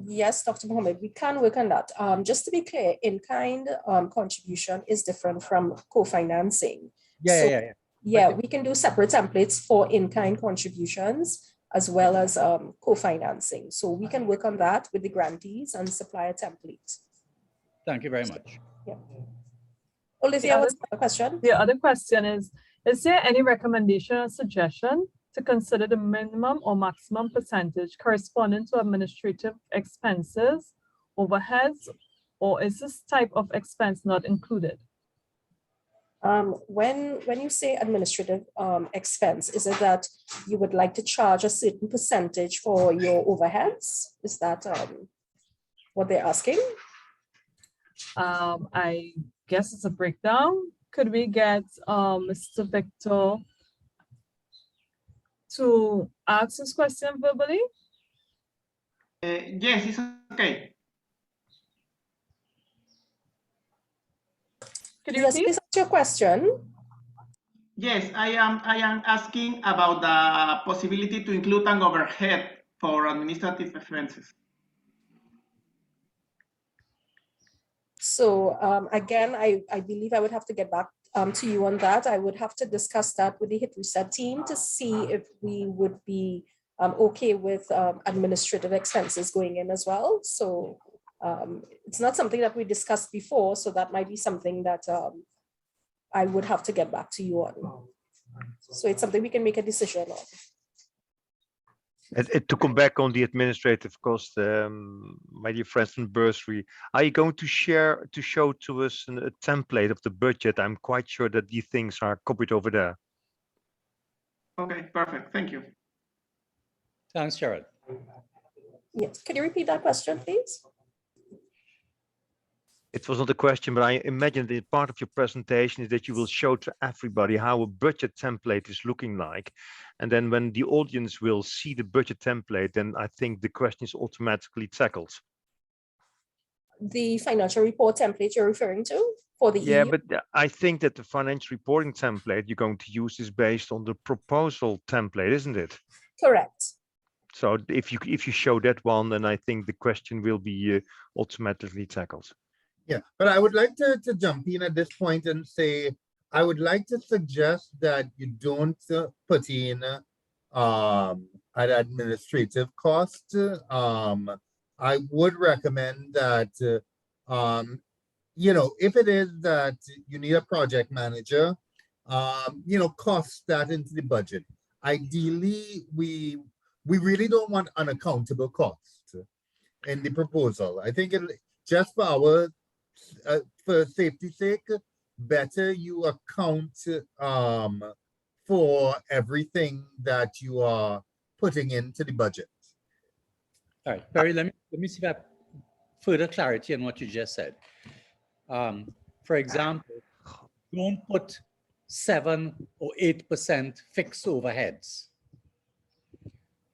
Yes, Dr. Mohammed, we can work on that. Just to be clear, in-kind contribution is different from co-financing. Yeah, we can do separate templates for in-kind contributions as well as co-financing. So we can work on that with the grantees and supply a template.
Thank you very much.
Yeah. Olivia, what's the question?
The other question is there any recommendation or suggestion to consider the minimum or maximum percentage corresponding to administrative expenses, overheads, or is this type of expense not included?
When you say administrative expense, is it that you would like to charge a certain percentage for your overheads? Is that what they're asking?
I guess it's a breakdown. Could we get Mr. Victor to ask this question verbally?
Yes, it's okay.
Could you please ask your question?
Yes, I am asking about the possibility to include an overhead for administrative expenses.
So again, I believe I would have to get back to you on that. I would have to discuss that with the Hit Reset team to see if we would be okay with administrative expenses going in as well. So it's not something that we discussed before, so that might be something that I would have to get back to you on. So it's something we can make a decision on.
To come back on the administrative cost, my dear friends from Bursary, are you going to show to us a template of the budget? I'm quite sure that these things are copied over there.
Okay, perfect. Thank you.
Thanks, Jared.
Yes, can you repeat that question, please?
It was not a question, but I imagine that part of your presentation is that you will show to everybody how a budget template is looking like. And then when the audience will see the budget template, then I think the question is automatically tackled.
The financial report template you're referring to for the
Yeah,
EU?
but I think that the financial reporting template you're going to use is based on the proposal template, isn't it?
Correct.
So if you show that one, then I think the question will be automatically tackled.
Yeah, but I would like to jump in at this point and say, I would like to suggest that you don't put in an administrative cost. I would recommend that, you know, if it is that you need a project manager, you know, cost that into the budget. Ideally, we really don't want unaccountable cost in the proposal. I think just for our for safety's sake, better you account for everything that you are putting into the budget.
All right, Perry, let me see if I have further clarity on what you just said. For example, don't put 7 or 8% fixed overheads.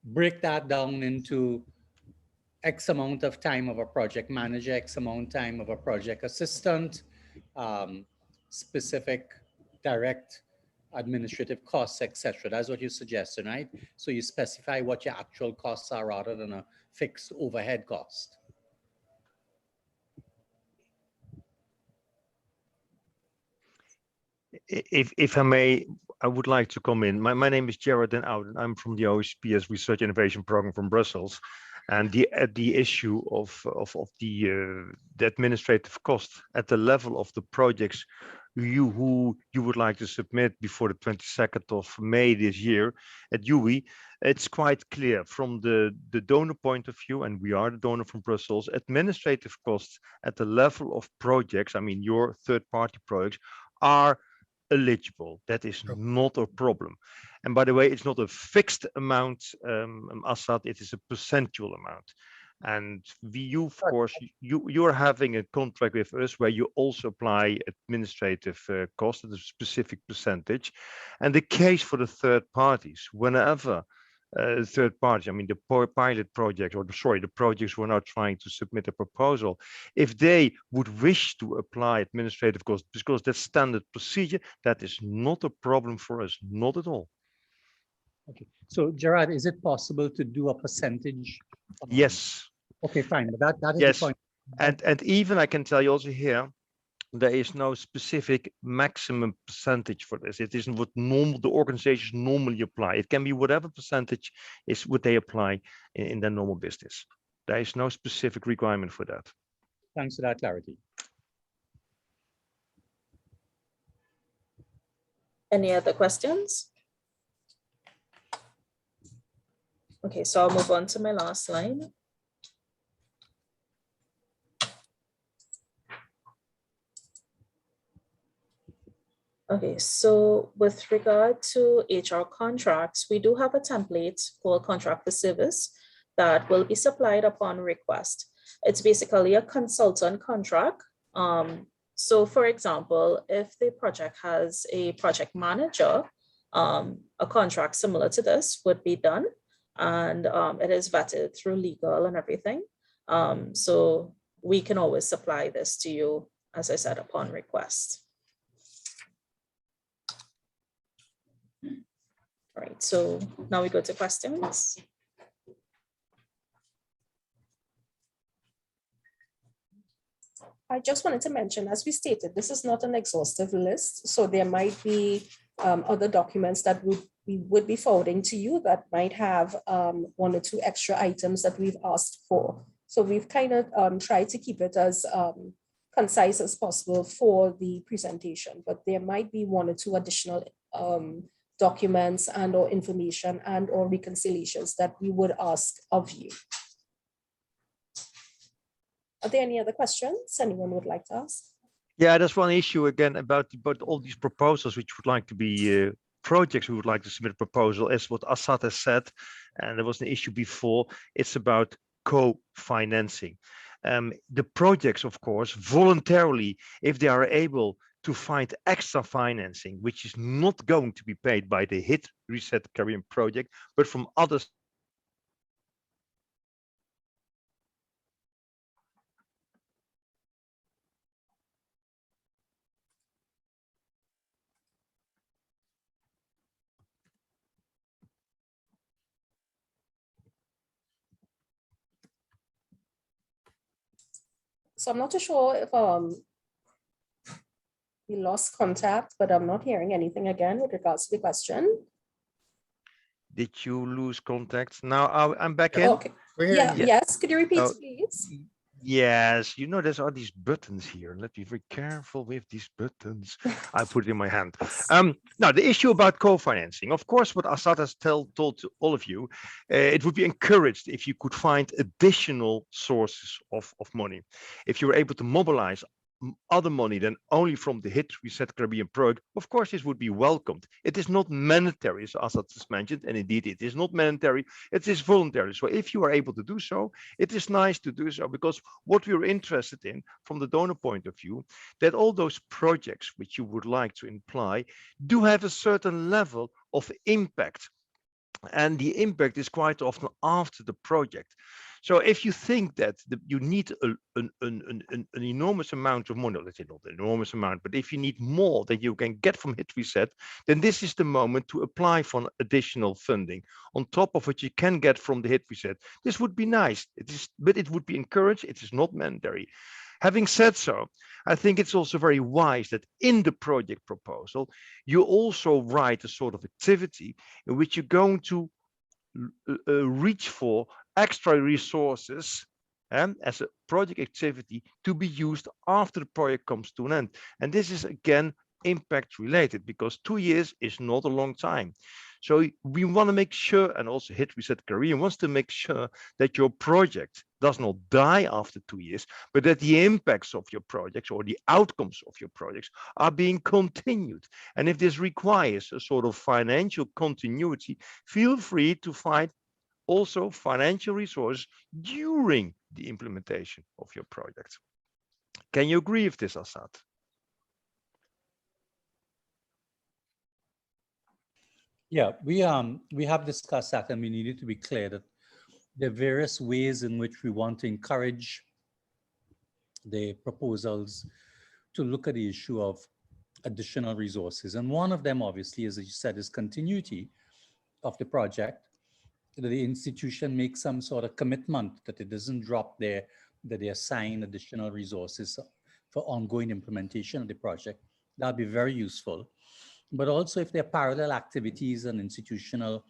Break that down into X amount of time of a project manager, X amount of time of a project assistant, specific direct administrative costs, etc. That's what you're suggesting, right? So you specify what your actual costs are rather than a fixed overhead cost.
If I may, I would like to come in. My name is Jared Den Ouden. I'm from the OSPS Research Innovation Program from Brussels. And the issue of the administrative cost at the level of the projects who you would like to submit before the 22nd of May this year at UE, it's quite clear from the donor point of view, and we are the donor from Brussels, administrative costs at the level of projects, I mean your third-party projects, are eligible. That is not a problem. And by the way, it's not a fixed amount, Assad, it is a percentual amount. And you, of course, you're having a contract with us where you also apply administrative cost at a specific percentage. And the case for the third parties, whenever third parties, I mean the pilot projects, or sorry, the projects who are now trying to submit a proposal, if they would wish to apply administrative costs because that's standard procedure, that is not a problem for us, not at all.
Okay, so Gerard, is it possible to do a percentage?
Yes.
Okay, fine, but that is
yes.
the point.
And even I can tell you also here, there is no specific maximum percentage for this. It isn't what the organizations normally apply. It can be whatever percentage is what they apply in their normal business. There is no specific requirement for that.
Thanks for that clarity.
Any other questions? Okay, so I'll move on to my last slide. Okay, so with regard to HR contracts, we do have a template called contract for service that will be supplied upon request. It's basically a consultant contract. So for example, if the project has a project manager, a contract similar to this would be done, and it is vetted through legal and everything. So we can always supply this to you, as I said, upon request. All right, so now we go to questions.
I just wanted to mention, as we stated, this is not an exhaustive list. So there might be other documents that we would be forwarding to you that might have 1 or 2 extra items that we've asked for. So we've kind of tried to keep it as concise as possible for the presentation, but there might be 1 or 2 additional documents and or information and or reconciliations that we would ask of you. Are there any other questions anyone would like to ask?
Yeah, there's one issue again about all these proposals which would like to be projects who would like to submit a proposal, as what Assad has said, and there was an issue before. It's about co-financing. the projects, of course, voluntarily, if they are able to find extra financing, which is not going to be paid by the HIT Reset Caribbean project, but from others.
So I'm not too sure if we lost contact, but I'm not hearing anything again with regards to the question.
Did you lose contact? Now I'm back in.
Okay.
We're
Yeah,
hearing you.
yes. Could you repeat,
Oh,
please?
Yes, you know, there's all these buttons here. Let's be very careful with these buttons. I put it in my hand. Now, the issue about co-financing, of course, what Assad has told to all of you, it would be encouraged if you could find additional sources of money. If you're able to mobilize other money than only from the HIT Reset Caribbean project, of course, this would be welcomed. It is not mandatory, as Assad has mentioned, and indeed it is not mandatory, it is voluntary. So if you are able to do so, it is nice to do so, because what we're interested in from the donor point of view, that all those projects which you would like to imply do have a certain level of impact. And the impact is quite often after the project. So if you think that you need an enormous amount of money, let's say not an enormous amount, but if you need more than you can get from HIT Reset, then this is the moment to apply for additional funding on top of what you can get from the HIT Reset. This would be nice, but it would be encouraged. It is not mandatory. Having said so, I think it's also very wise that in the project proposal, you also write a sort of activity in which you're going to reach for extra resources as a project activity to be used after the project comes to an end. And this is again impact related, because 2 years is not a long time. So we want to make sure, and also HIT Reset Caribbean wants to make sure that your project does not die after 2 years, but that the impacts of your projects or the outcomes of your projects are being continued. And if this requires a sort of financial continuity, feel free to find also financial resources during the implementation of your project. Can you agree with this, Assad?
Yeah, we have discussed that, and we needed to be clear that there are various ways in which we want to encourage the proposals to look at the issue of additional resources. And one of them, obviously, as you said, is continuity of the project, that the institution makes some sort of commitment that it doesn't drop there, that they assign additional resources for ongoing implementation of the project. That'd be very useful. But also if there are parallel activities and institutional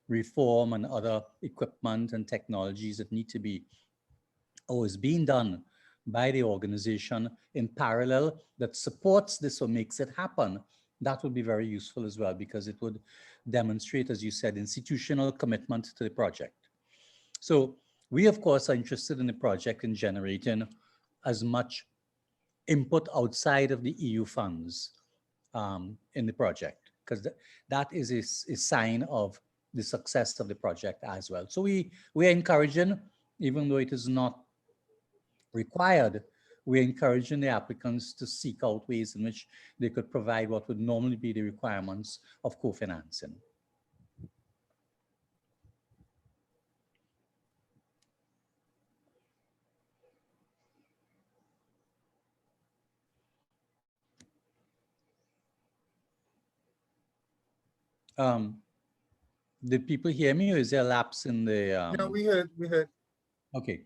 reform and other equipment and technologies that need to be or is being done by the organization in parallel that supports this or makes it happen, that would be very useful as well, because it would demonstrate, as you said, institutional commitment to the project. So we, of course, are interested in the project in generating as much input outside of the EU funds in the project, because that is a sign of the success of the project as well. So we are encouraging, even though it is not required, we're encouraging the applicants to seek out ways in which they could provide what would normally be the requirements of co-financing. Did people hear me, or is there a lapse in the?
No, we heard.
Okay.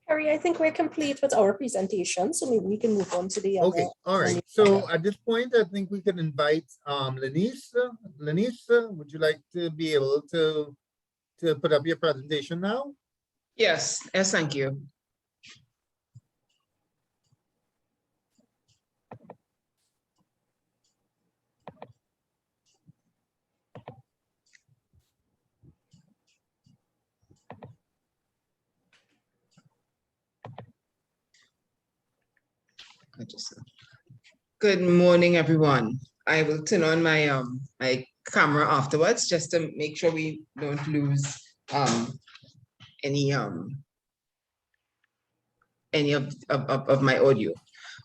Harry, I think we're complete with our presentation, so maybe we can move on to the other.
Okay, all right. So at this point, I think we can invite Lenice. Lenice, would you like to be able to put up your presentation now?
Yes, thank you. Good morning, everyone. I will turn on my my camera afterwards just to make sure we don't lose any any of my audio.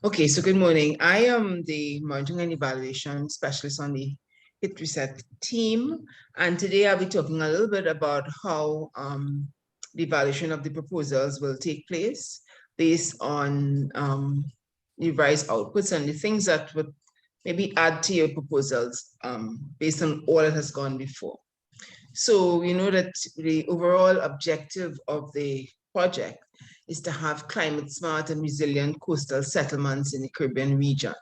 Okay, so good morning. I am the monitoring and evaluation specialist on the Hit Reset team. And today I'll be talking a little bit about how the evaluation of the proposals will take place based on revised outputs and the things that would maybe add to your proposals based on all that has gone before. So we know that the overall objective of the project is to have climate smart and resilient coastal settlements in the Caribbean region.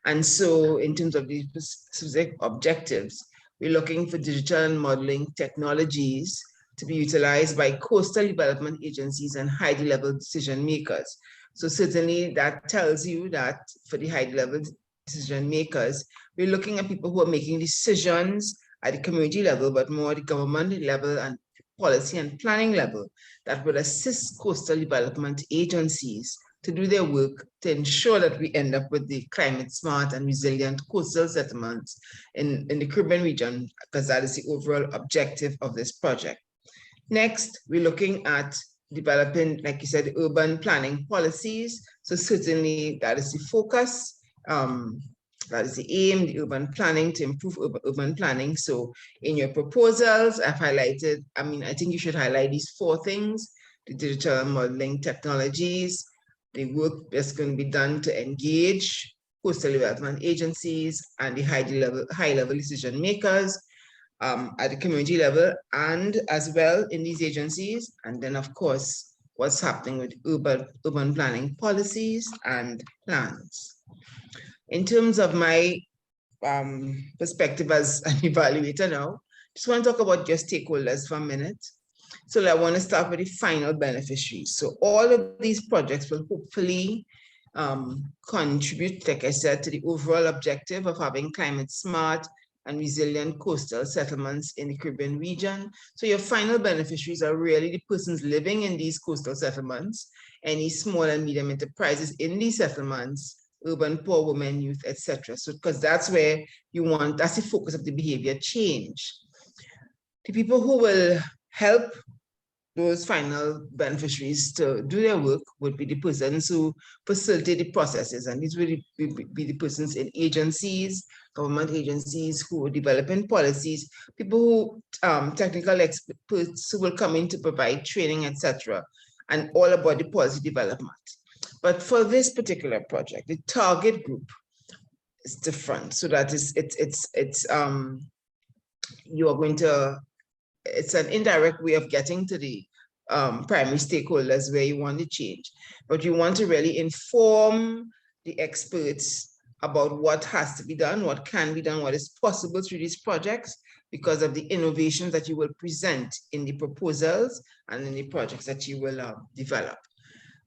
And so in terms of the specific objectives, we're looking for digital and modeling technologies to be utilized by coastal development agencies and high-level decision makers. So certainly that tells you that for the high-level decision makers, we're looking at people who are making decisions at the community level, but more at the government level and policy and planning level that would assist coastal development agencies to do their work to ensure that we end up with the climate smart and resilient coastal settlements in the Caribbean region, because that is the overall objective of this project. Next, we're looking at developing, like you said, urban planning policies. So certainly that is the focus. That is the aim, the urban planning, to improve urban planning. So in your proposals, I've highlighted, I think you should highlight these 4 things: the digital modeling technologies, the work that's going to be done to engage coastal development agencies and the high-level decision makers at the community level and as well in these agencies. And then, of course, what's happening with urban planning policies and plans. In terms of my perspective as an evaluator now, just want to talk about your stakeholders for a minute. So I want to start with the final beneficiaries. So all of these projects will hopefully contribute, like I said, to the overall objective of having climate smart and resilient coastal settlements in the Caribbean region. So your final beneficiaries are really the persons living in these coastal settlements, any small and medium enterprises in these settlements, urban poor women, youth, etc. So because that's where you want, that's the focus of the behavior change. The people who will help those final beneficiaries to do their work would be the persons who facilitate the processes, and these will be the persons in agencies, government agencies who are developing policies, people who technical experts who will come in to provide training, etc., and all about the policy development. But for this particular project, the target group is different. So that is, you are going to, it's an indirect way of getting to the primary stakeholders where you want to change. But you want to really inform the experts about what has to be done, what can be done, what is possible through these projects because of the innovations that you will present in the proposals and in the projects that you will develop.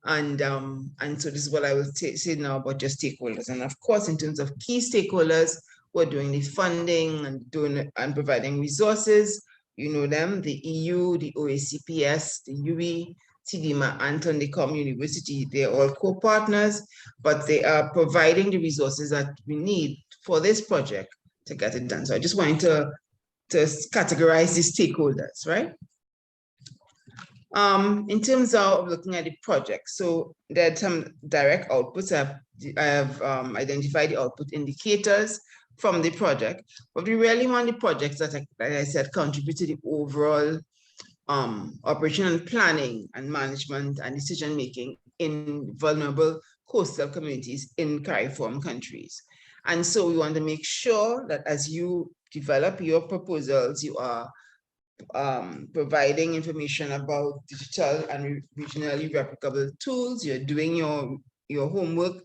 And so this is what I will say now about your stakeholders. And of course, in terms of key stakeholders who are doing the funding and providing resources, you know them, the EU, the OACPS, the UE, CDMA, and Tondecom University. They're all co-partners, but they are providing the resources that we need for this project to get it done. So I just wanted to categorize the stakeholders, right? In terms of looking at the project, so there are some direct outputs. I have identified the output indicators from the project, but we really want the projects that, like I said, contribute to the overall operation and planning and management and decision-making in vulnerable coastal communities in CARIFORM countries. And so we want to make sure that as you develop your proposals, you are providing information about digital and regionally replicable tools. You're doing your homework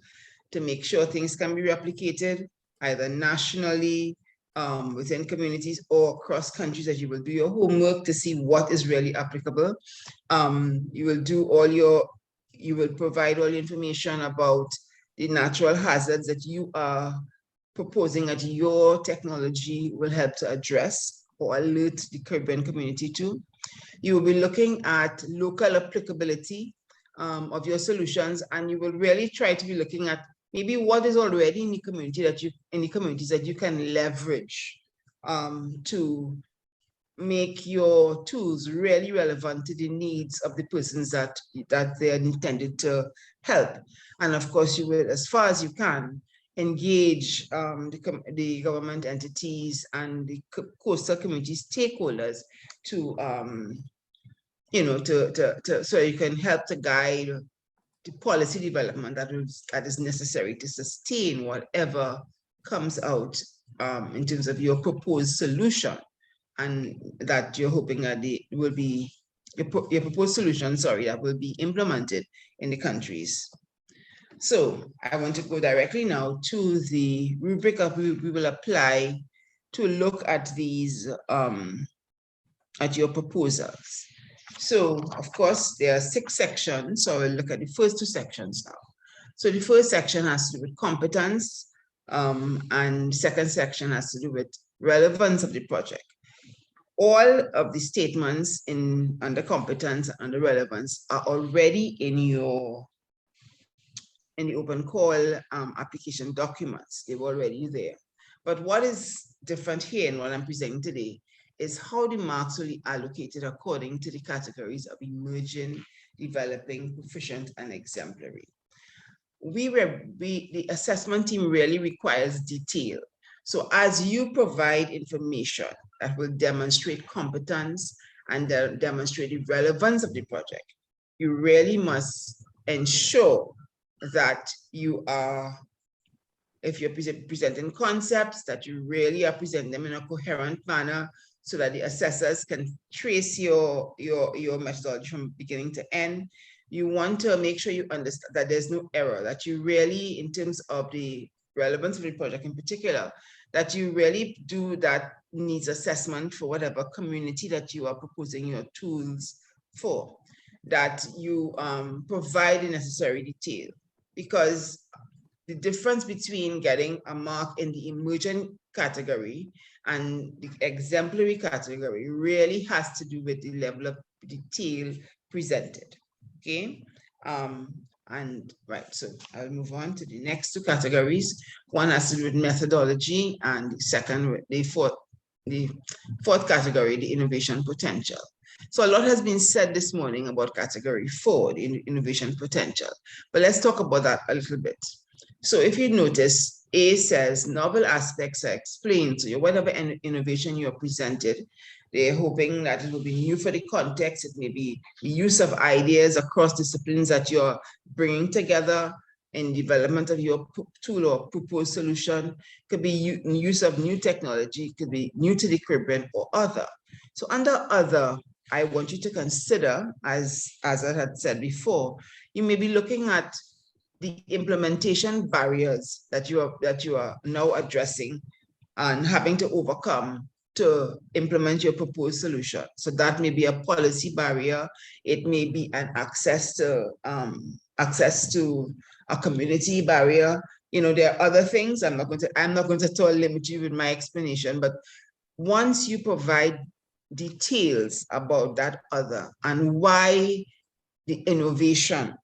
to make sure things can be replicated either nationally, within communities or across countries, that you will do your homework to see what is really applicable. You will provide all the information about the natural hazards that you are proposing that your technology will help to address or alert the Caribbean community to. You will be looking at local applicability of your solutions, and you will really try to be looking at maybe what is already in the community that you, in the communities that you can leverage to make your tools really relevant to the needs of the persons that they are intended to help. And of course, you will, as far as you can, engage the government entities and the coastal community stakeholders to, so you can help to guide the policy development that is necessary to sustain whatever comes out in terms of your proposed solution, and that you're hoping that will be your proposed solution, that will be implemented in the countries. So I want to go directly now to the rubric of we will apply to look at these at your proposals. So of course there are 6 sections, so we'll look at the first 2 sections now. So the first section has to do with competence, and second section has to do with relevance of the project. All of the statements under competence and the relevance are already in the open call application documents. They're already there. But what is different here and what I'm presenting today is how the marks will be allocated according to the categories of emerging, developing, proficient, and exemplary. The assessment team really requires detail. So as you provide information that will demonstrate competence and demonstrate the relevance of the project, you really must ensure that you are, if you're presenting concepts, that you really are presenting them in a coherent manner so that the assessors can trace your methodology from beginning to end. You want to make sure you understand that there's no error, that you really, in terms of the relevance of the project in particular, that you really do that needs assessment for whatever community that you are proposing your tools for, that you provide the necessary detail, because the difference between getting a mark in the emergent category and the exemplary category really has to do with the level of detail presented. Okay, and right, so I'll move on to the next 2 categories. One has to do with methodology, and the fourth category, the innovation potential. So a lot has been said this morning about category 4, the innovation potential, but let's talk about that a little bit. So if you notice, A says novel aspects are explained. So whatever innovation you are presented, they're hoping that it will be new for the context. It may be the use of ideas across disciplines that you're bringing together in development of your tool or proposed solution. It could be use of new technology, it could be new to the equipment or other. So under other, I want you to consider, as I had said before, you may be looking at the implementation barriers that you are now addressing and having to overcome to implement your proposed solution. So that may be a policy barrier. It may be an access to a community barrier. You know, there are other things. I'm not going to limit you with my explanation, but once you provide details about that other and why the innovation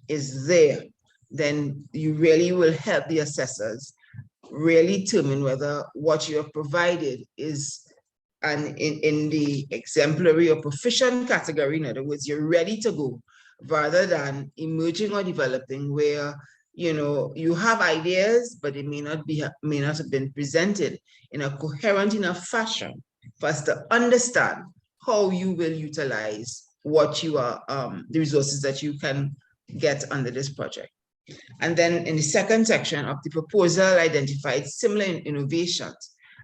is there, then you really will help the assessors really determine whether what you have provided is in the exemplary or proficient category. In other words, you're ready to go, rather than emerging or developing, where you have ideas, but it may not have been presented in a coherent enough fashion for us to understand how you will utilize what you are the resources that you can get under this project. And then in the second section of the proposal, identified similar innovations.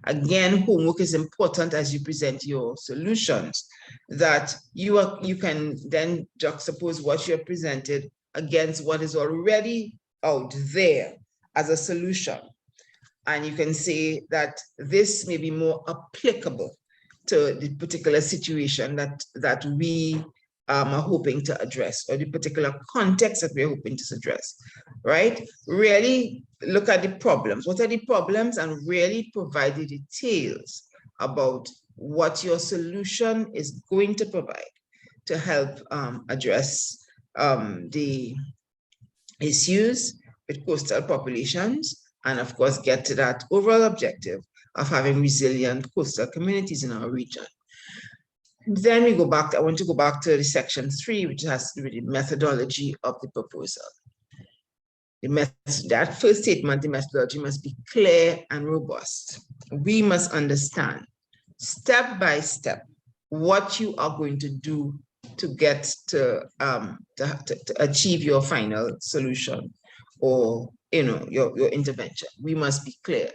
Again, homework is important as you present your solutions, that you can then juxtapose what you have presented against what is already out there as a solution. And you can say that this may be more applicable to the particular situation that we are hoping to address, or the particular context that we're hoping to address, right? Really look at the problems. What are the problems? And really provide the details about what your solution is going to provide to help address the issues with coastal populations, and of course, get to that overall objective of having resilient coastal communities in our region. Then we go back, I want to go back to the section 3, which has to do with the methodology of the proposal. That first statement, the methodology must be clear and robust. We must understand step by step what you are going to do to get to achieve your final solution or your intervention. We must be clear.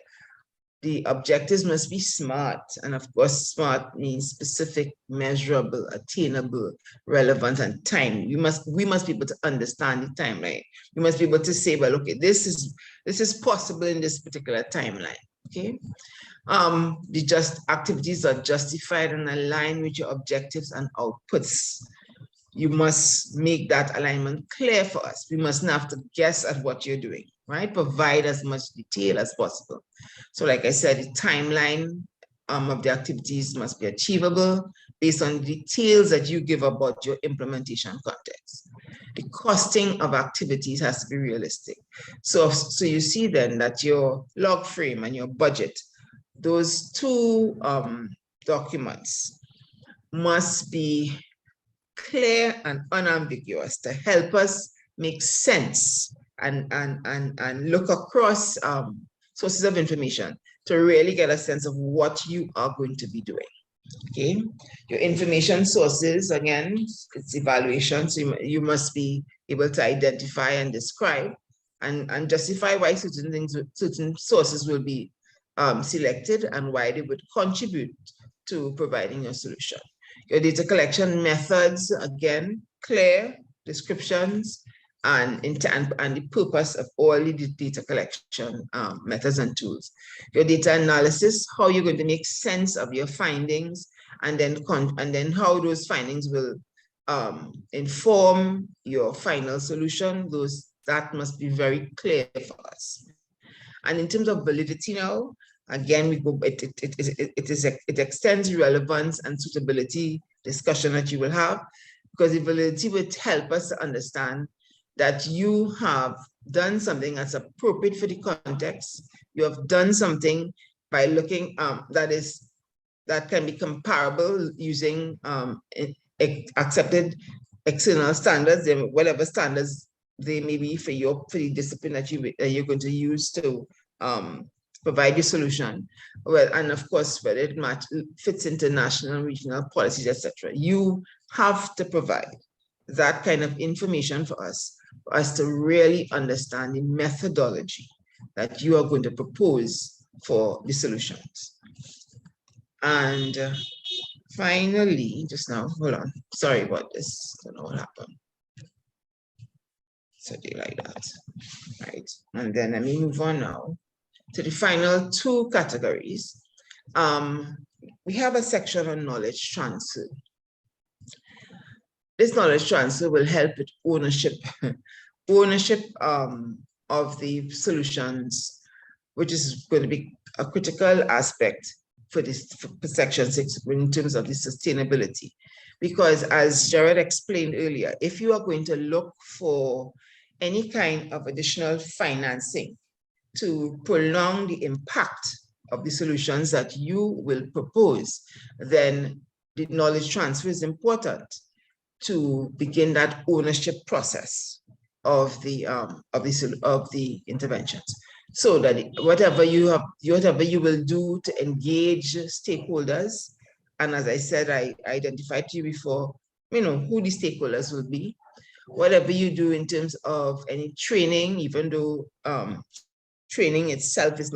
The objectives must be SMART, and of course, SMART means specific, measurable, attainable, relevant, and time. We must be able to understand the timeline. We must be able to say, well, okay, this is possible in this particular timeline. Okay. The activities are justified and aligned with your objectives and outputs. You must make that alignment clear for us. We mustn't have to guess at what you're doing, right? Provide as much detail as possible. So like I said, the timeline of the activities must be achievable based on the details that you give about your implementation context. The costing of activities has to be realistic. So you see then that your log frame and your budget, those two documents must be clear and unambiguous to help us make sense and look across sources of information to really get a sense of what you are going to be doing. Okay, your information sources, again, it's evaluation, so you must be able to identify and describe and justify why certain sources will be selected and why they would contribute to providing your solution. Your data collection methods, again, clear descriptions and the purpose of all the data collection methods and tools. Your data analysis, how you're going to make sense of your findings, and then how those findings will inform your final solution. That must be very clear for us. And in terms of validity now, again, it extends relevance and suitability discussion that you will have, because the validity would help us to understand that you have done something that's appropriate for the context. You have done something by looking that can be comparable using accepted external standards, and whatever standards they may be for the discipline that you're going to use to provide your solution. Well, and of course, whether it fits into national and regional policies, etc. You have to provide that kind of information for us to really understand the methodology that you are going to propose for the solutions. And finally, just now, hold on, sorry about this, I don't know what happened. Something like that, right? And then let me move on now to the final two categories. We have a section on knowledge transfer. This knowledge transfer will help with ownership of the solutions, which is going to be a critical aspect for section 6 in terms of the sustainability. Because as Jared explained earlier, if you are going to look for any kind of additional financing to prolong the impact of the solutions that you will propose, then the knowledge transfer is important to begin that ownership process of the interventions, so that whatever you will do to engage stakeholders, and as I said, I identified to you before, who the stakeholders will be. Whatever you do in terms of any training, even though training itself is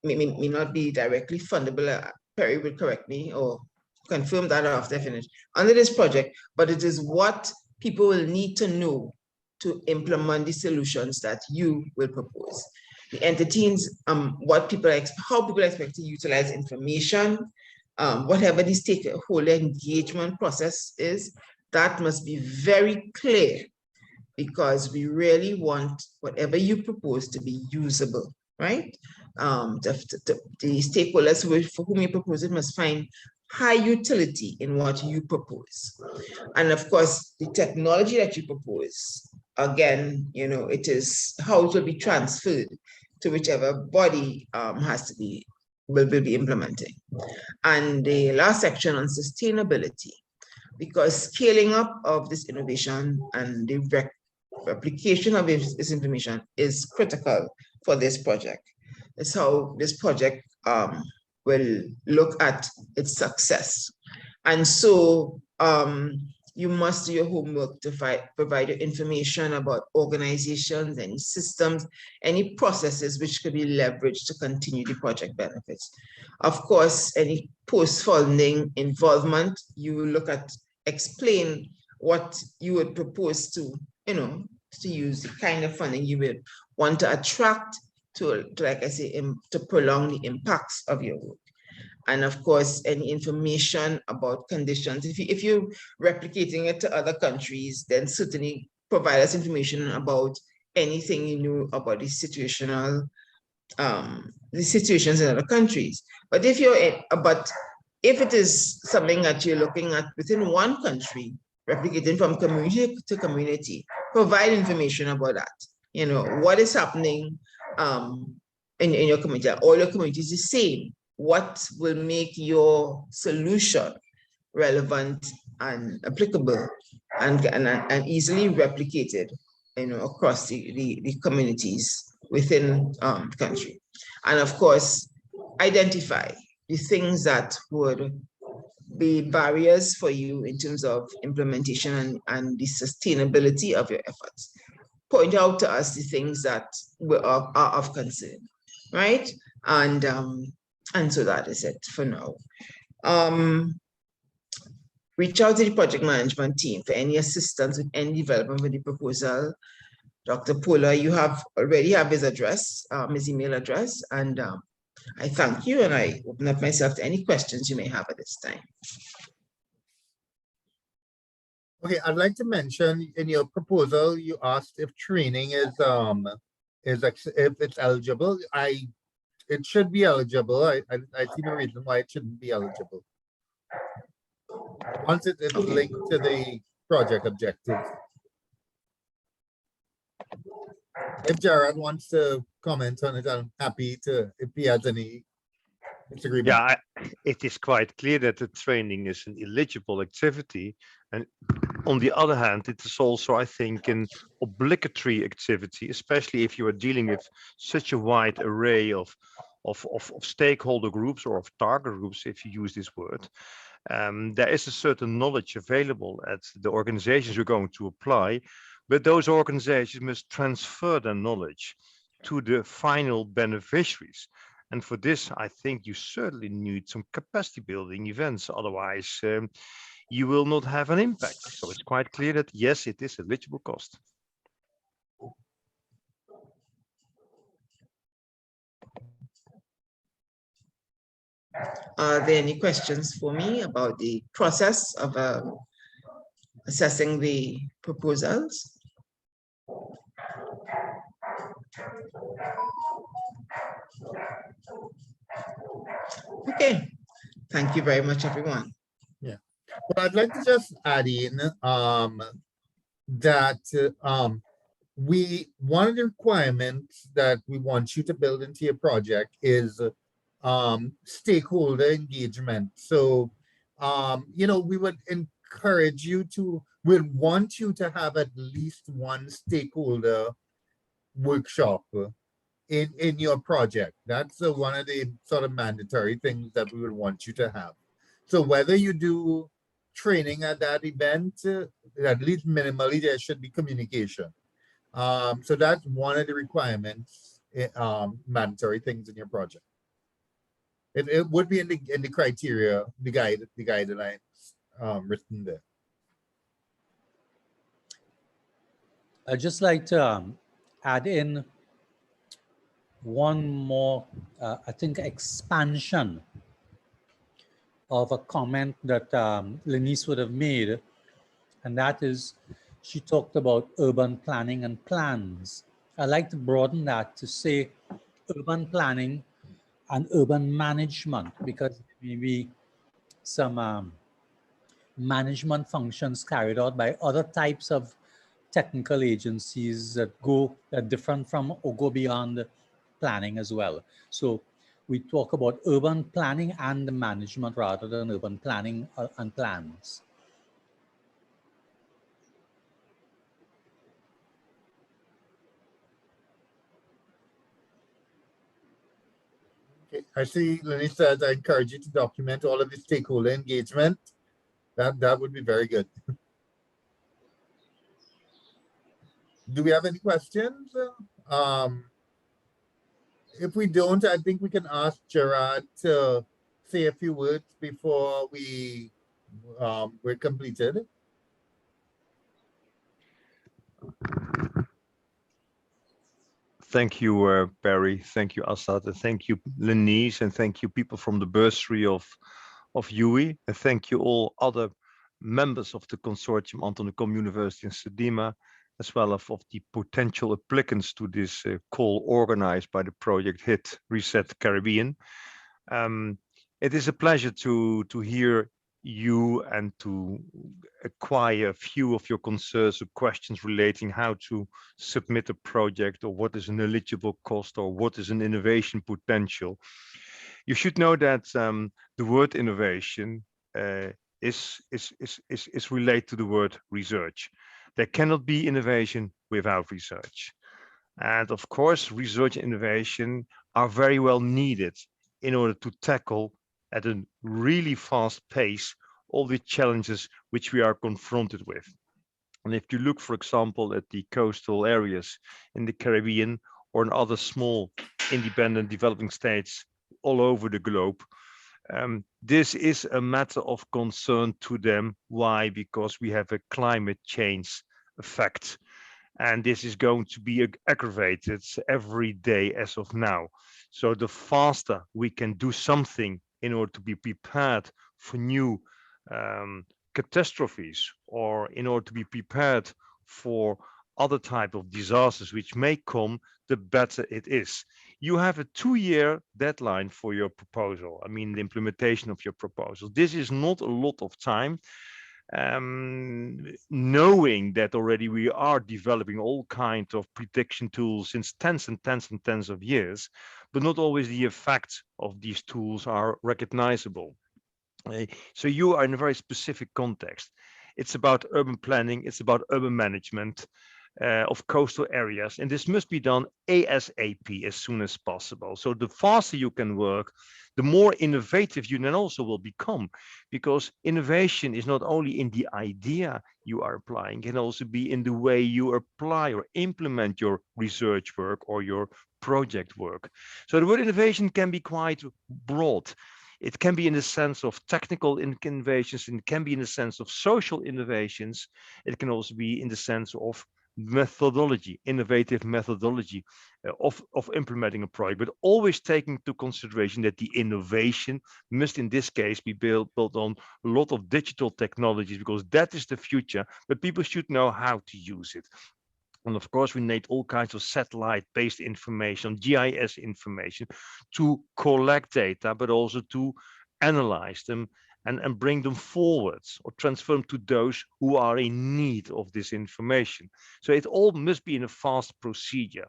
may not be directly fundable. Perry will correct me or confirm that after I finish under this project, but it is what people will need to know to implement the solutions that you will propose. The entities, how people expect to utilize information, whatever the stakeholder engagement process is, that must be very clear, because we really want whatever you propose to be usable, right? The stakeholders for whom you propose it must find high utility in what you propose. And of course, the technology that you propose, again, it is how it will be transferred to whichever body has to be will be implementing. And the last section on sustainability, because scaling up of this innovation and the replication of this information is critical for this project. It's how this project will look at its success. And so you must do your homework to provide information about organizations, any systems, any processes which could be leveraged to continue the project benefits. Of course, any post-funding involvement, you will look at, explain what you would propose to, to use, the kind of funding you would want to attract to like I say, to prolong the impacts of your work. And of course, any information about conditions. If you're replicating it to other countries, then certainly provide us information about anything you know about the situations in other countries. But if it is something that you're looking at within one country, replicating from community to community, provide information about that. What is happening in your community? All your communities the same. What will make your solution relevant and applicable and easily replicated, across the communities within the country. And of course, identify the things that would be barriers for you in terms of implementation and the sustainability of your efforts. Point out to us the things that are of concern, right? And so that is it for now. Reach out to the project management team for any assistance with any development with the proposal. Dr. Pola, you already have his address, his email address, and I thank you, and I open up myself to any questions you may have at this time.
Okay, I'd like to mention in your proposal, you asked if training if it's eligible. It should be eligible. I see no reason why it shouldn't be eligible. Once it's linked to the project objectives. If Jared wants to comment on it, I'm happy to, if he has any disagreement.
Yeah, it is quite clear that the training is an eligible activity. And on the other hand, it is also, I think, an obligatory activity, especially if you are dealing with such a wide array of stakeholder groups or of target groups, if you use this word. There is a certain knowledge available at the organizations you're going to apply, but those organizations must transfer their knowledge to the final beneficiaries. And for this, I think you certainly need some capacity building events. Otherwise, you will not have an impact. So it's quite clear that, yes, it is eligible cost.
Are there any questions for me about the process of assessing the proposals? Okay, thank you very much, everyone.
Yeah, well, I'd like to just add in that one of the requirements that we want you to build into your project is stakeholder engagement. So we would encourage you we'd want you to have at least one stakeholder workshop in your project. That's one of the sort of mandatory things that we would want you to have. So whether you do training at that event, at least minimally there should be communication. So that's one of the requirements, mandatory things in your project. It would be in the criteria, the guidelines written there.
I'd just like to add in one more, I think, expansion of a comment that Lenice would have made, and that is, she talked about urban planning and plans. I'd like to broaden that to say urban planning and urban management, because there may be some management functions carried out by other types of technical agencies that are different from or go beyond planning as well. So we talk about urban planning and management rather than urban planning and plans.
Okay, I see Lenny says, I encourage you to document all of the stakeholder engagement. That would be very good. Do we have any questions? If we don't, I think we can ask Gerard to say a few words before we're completed.
Thank you, Barry. Thank you, Assad. And thank you, Lenise. And thank you, people from the bursary of UWI. And thank you all other members of the consortium, Antonicum University and Sedima, as well as of the potential applicants to this call organized by the project HIT Reset Caribbean. It is a pleasure to hear you and to acquire a few of your concerns or questions relating how to submit a project, or what is an eligible cost, or what is an innovation potential. You should know that the word innovation is related to the word research. There cannot be innovation without research. And of course, research and innovation are very well needed in order to tackle at a really fast pace all the challenges which we are confronted with. And if you look, for example, at the coastal areas in the Caribbean or in other small independent developing states all over the globe, this is a matter of concern to them. Why? Because we have a climate change effect. And this is going to be aggravated every day as of now. So the faster we can do something in order to be prepared for new catastrophes, or in order to be prepared for other type of disasters which may come, the better it is. You have a 2-year deadline for your proposal. I mean, the implementation of your proposal. This is not a lot of time. Knowing that already we are developing all kinds of prediction tools since tens and tens and tens of years, but not always the effects of these tools are recognizable. So you are in a very specific context. It's about urban planning, it's about urban management of coastal areas, and this must be done ASAP, as soon as possible. So the faster you can work, the more innovative you then also will become, because innovation is not only in the idea you are applying, it can also be in the way you apply or implement your research work or your project work. So the word innovation can be quite broad. It can be in the sense of technical innovations, and it can be in the sense of social innovations. It can also be in the sense of methodology, innovative methodology of implementing a project, but always taking into consideration that the innovation must in this case be built on a lot of digital technologies, because that is the future, but people should know how to use it. And of course, we need all kinds of satellite-based information, GIS information, to collect data, but also to analyze them and bring them forwards or transfer them to those who are in need of this information. So it all must be in a fast procedure.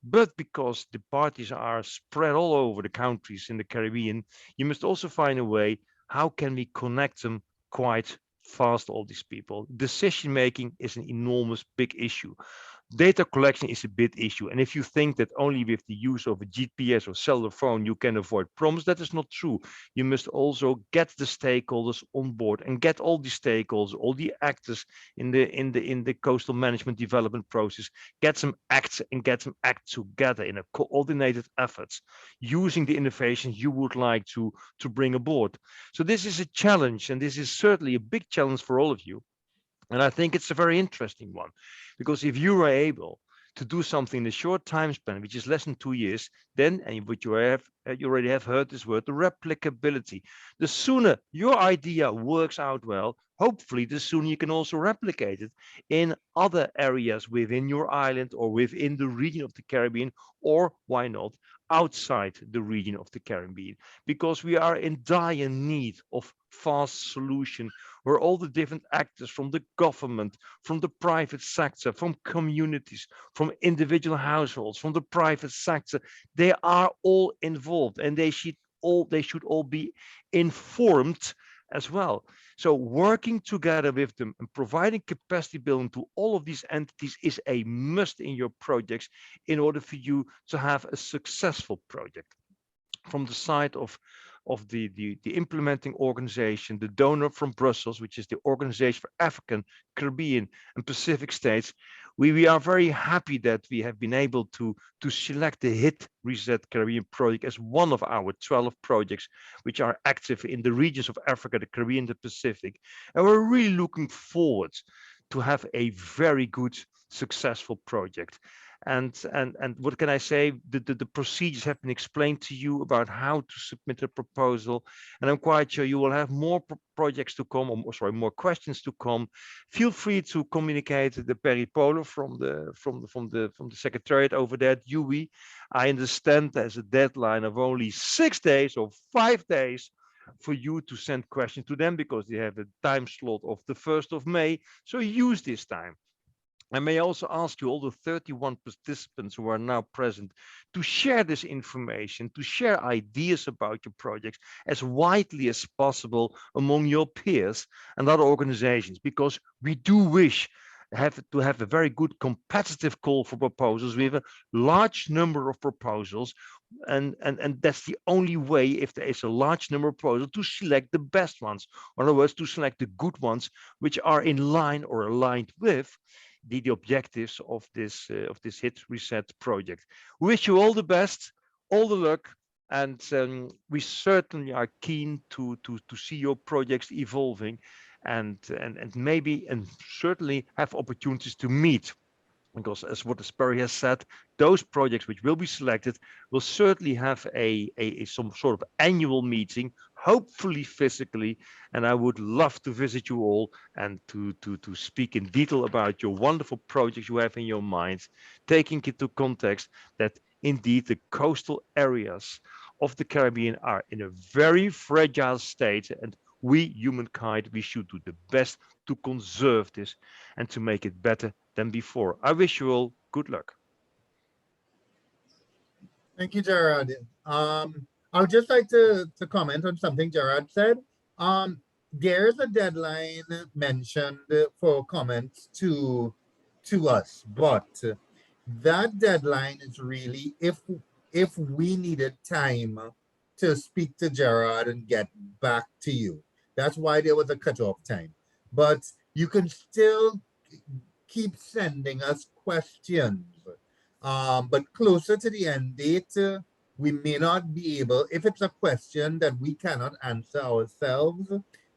But because the parties are spread all over the countries in the Caribbean, you must also find a way, how can we connect them quite fast, all these people? Decision making is an enormous big issue. Data collection is a big issue. And if you think that only with the use of a GPS or cellular phone you can avoid problems, that is not true. You must also get the stakeholders on board and get all the stakeholders, all the actors in the coastal management development process, get some acts together in a coordinated efforts, using the innovations you would like to bring aboard. So this is a challenge, and this is certainly a big challenge for all of you. And I think it's a very interesting one, because if you are able to do something in a short time span, which is less than 2 years, then, and what you already have heard this word, the replicability. The sooner your idea works out well, hopefully the sooner you can also replicate it in other areas within your island or within the region of the Caribbean, or why not outside the region of the Caribbean, because we are in dire need of fast solution where all the different actors from the government, from the private sector, from communities, from individual households, from the private sector, they are all involved, and they should all be informed as well. So working together with them and providing capacity building to all of these entities is a must in your projects in order for you to have a successful project. From the side of the implementing organization, the donor from Brussels, which is the Organization for African, Caribbean, and Pacific States, we are very happy that we have been able to select the HIT Reset Caribbean project as one of our 12 projects which are active in the regions of Africa, the Caribbean, and the Pacific. And we're really looking forward to have a very good, successful project. And what can I say? The procedures have been explained to you about how to submit a proposal, and I'm quite sure you will have more projects to come, or sorry, more questions to come. Feel free to communicate the Perry Polo from the secretariat over there at UE. I understand there's a deadline of only 6 days or 5 days for you to send questions to them, because they have a time slot of the 1st of May. So use this time. I may also ask you, all the 31 participants who are now present, to share this information, to share ideas about your projects as widely as possible among your peers and other organizations, because we do wish to have a very good competitive call for proposals. We have a large number of proposals, and that's the only way, if there is a large number of proposals, to select the best ones. In other words, to select the good ones which are in line or aligned with the objectives of this HIT Reset project. We wish you all the best, all the luck, and we certainly are keen to see your projects evolving, and maybe and certainly have opportunities to meet. Because as what Perry has said, those projects which will be selected will certainly have some sort of annual meeting, hopefully physically, and I would love to visit you all and to speak in detail about your wonderful projects you have in your minds, taking into context that indeed the coastal areas of the Caribbean are in a very fragile state, and we, humankind, we should do the best to conserve this and to make it better than before. I wish you all good luck.
Thank you, Gerard. I would just like to comment on something Gerard said. There's a deadline mentioned for comments to us, but that deadline is really if we needed time to speak to Gerard and get back to you. That's why there was a cutoff time. But you can still keep sending us questions. But closer to the end date, we may not be able, if it's a question that we cannot answer ourselves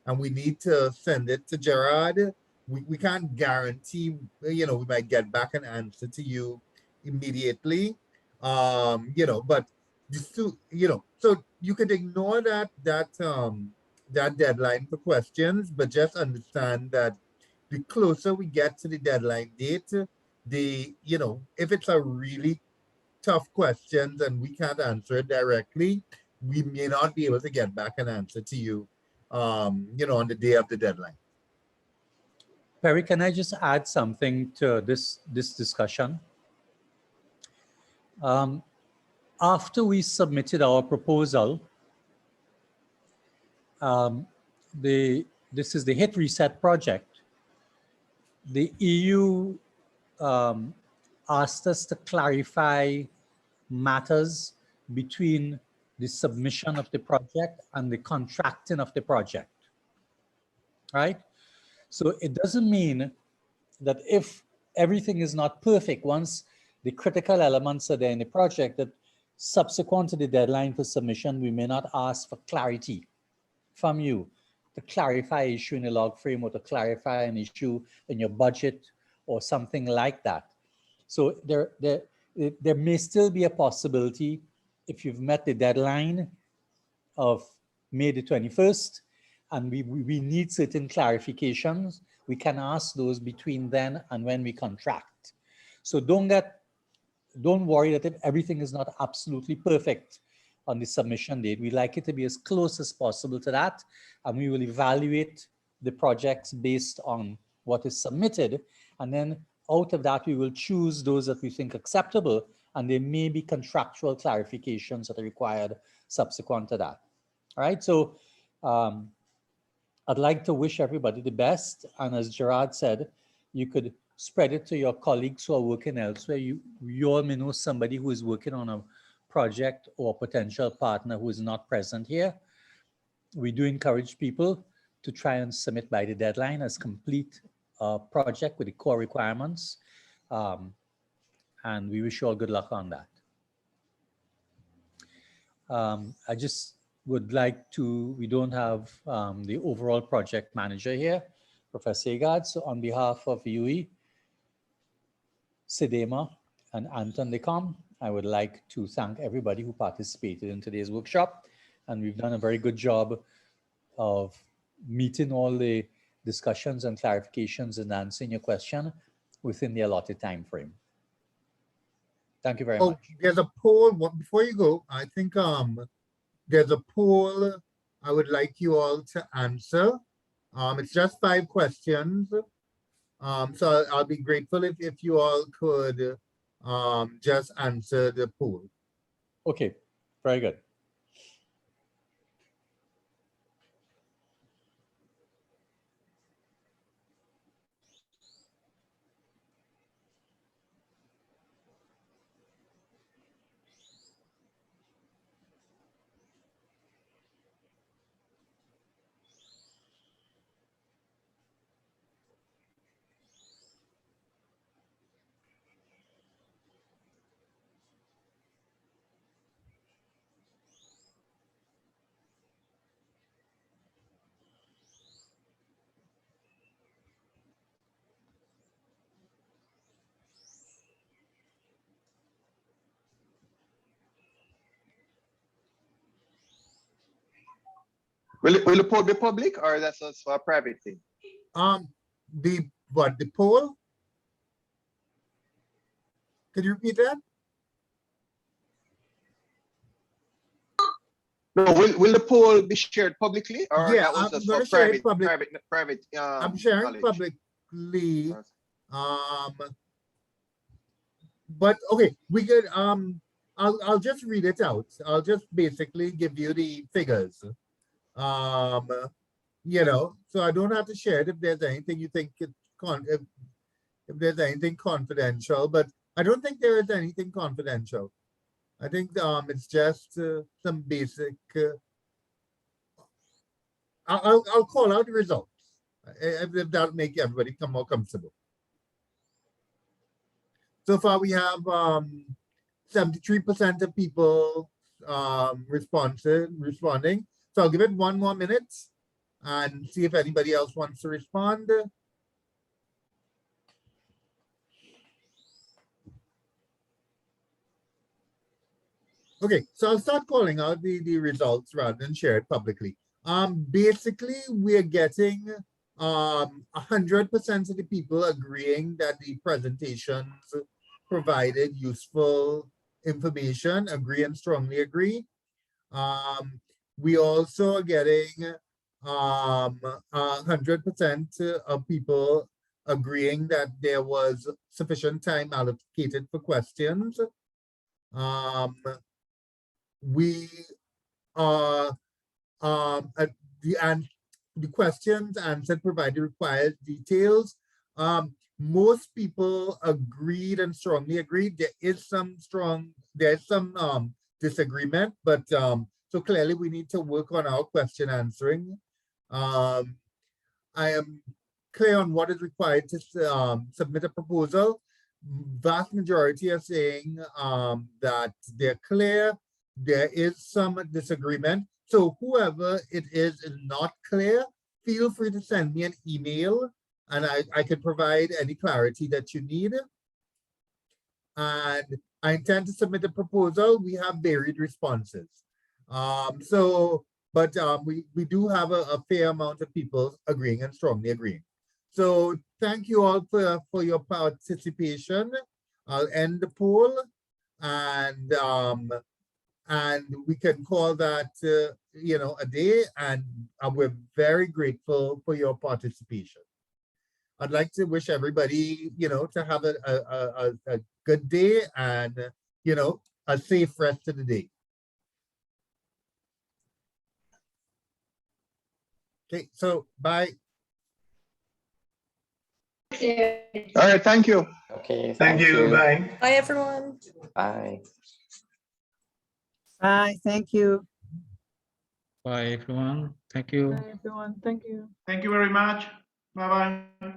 and we need to send it to Gerard, we can't guarantee, we might get back an answer to you immediately. But just to, so you could ignore that deadline for questions, but just understand that the closer we get to the deadline date, if it's a really tough question and we can't answer it directly, we may not be able to get back an answer to you, on the day of the deadline.
Perry, can I just add something to this discussion? After we submitted our proposal, this is the HIT Reset project. The EU asked us to clarify matters between the submission of the project and the contracting of the project, right? So it doesn't mean that if everything is not perfect, once the critical elements are there in the project, that subsequent to the deadline for submission, we may not ask for clarity from you to clarify an issue in the log frame or to clarify an issue in your budget or something like that. So there may still be a possibility, if you've met the deadline of May the 21st, and we need certain clarifications, we can ask those between then and when we contract. So don't worry that if everything is not absolutely perfect on the submission date. We like it to be as close as possible to that, and we will evaluate the projects based on what is submitted. And then out of that, we will choose those that we think acceptable, and there may be contractual clarifications that are required subsequent to that. All right, so I'd like to wish everybody the best. And as Gerard said, you could spread it to your colleagues who are working elsewhere. You all may know somebody who is working on a project or potential partner who is not present here. We do encourage people to try and submit by the deadline as complete project with the core requirements. And we wish you all good luck on that. I just would like to, we don't have the overall project manager here, Professor Agard. So on behalf of UE, Sidema, and Anton Decom, I would like to thank everybody who participated in today's workshop. And we've done a very good job of meeting all the discussions and clarifications and answering your question within the allotted time frame. Thank you very much.
There's a poll. Before you go, I think there's a poll I would like you all to answer. It's just 5 questions. So I'll be grateful if you all could just answer the poll.
Okay, very good.
Will the poll be public, or that's also a private thing?
The poll? Could you repeat that?
No, will the poll be shared publicly, or
Yeah,
that was
I'm
just
gonna
for
share it
private?
I'm sharing
knowledge?
publicly. But okay, we could I'll just read it out. I'll just basically give you the figures. You know, so I don't have to share it if there's anything you think if there's anything confidential, but I don't think there is anything confidential. I think it's just some basic I'll call out the results if that'll make everybody come more comfortable. So far we have 73% of people responding. So I'll give it 1 more minute and see if anybody else wants to respond. Okay, so I'll start calling out the results rather than share it publicly. Basically, we're getting 100% of the people agreeing that the presentations provided useful information, agree and strongly agree. We also are getting 100% of people agreeing that there was sufficient time allocated for questions. We are the questions answered provided required details. Most people agreed and strongly agreed. There is some disagreement, but so clearly we need to work on our question answering. I am clear on what is required to submit a proposal. Vast majority are saying that they're clear. There is some disagreement. So whoever it is not clear, feel free to send me an email and I can provide any clarity that you need. And I intend to submit a proposal. We have varied responses. We do have a fair amount of people agreeing and strongly agreeing. So thank you all for your participation. I'll end the poll and and we can call that, you know, a day, and we're very grateful for your participation. I'd like to wish everybody, you know, to have a good day and, you know, a safe rest of the day. Okay, so bye.
All right, thank you.
Okay,
Thank you. Bye.
Bye, everyone.
Bye.
Bye, thank you.
Bye, everyone. Thank you.
Bye, everyone. Thank you.
Thank you very much. Bye bye.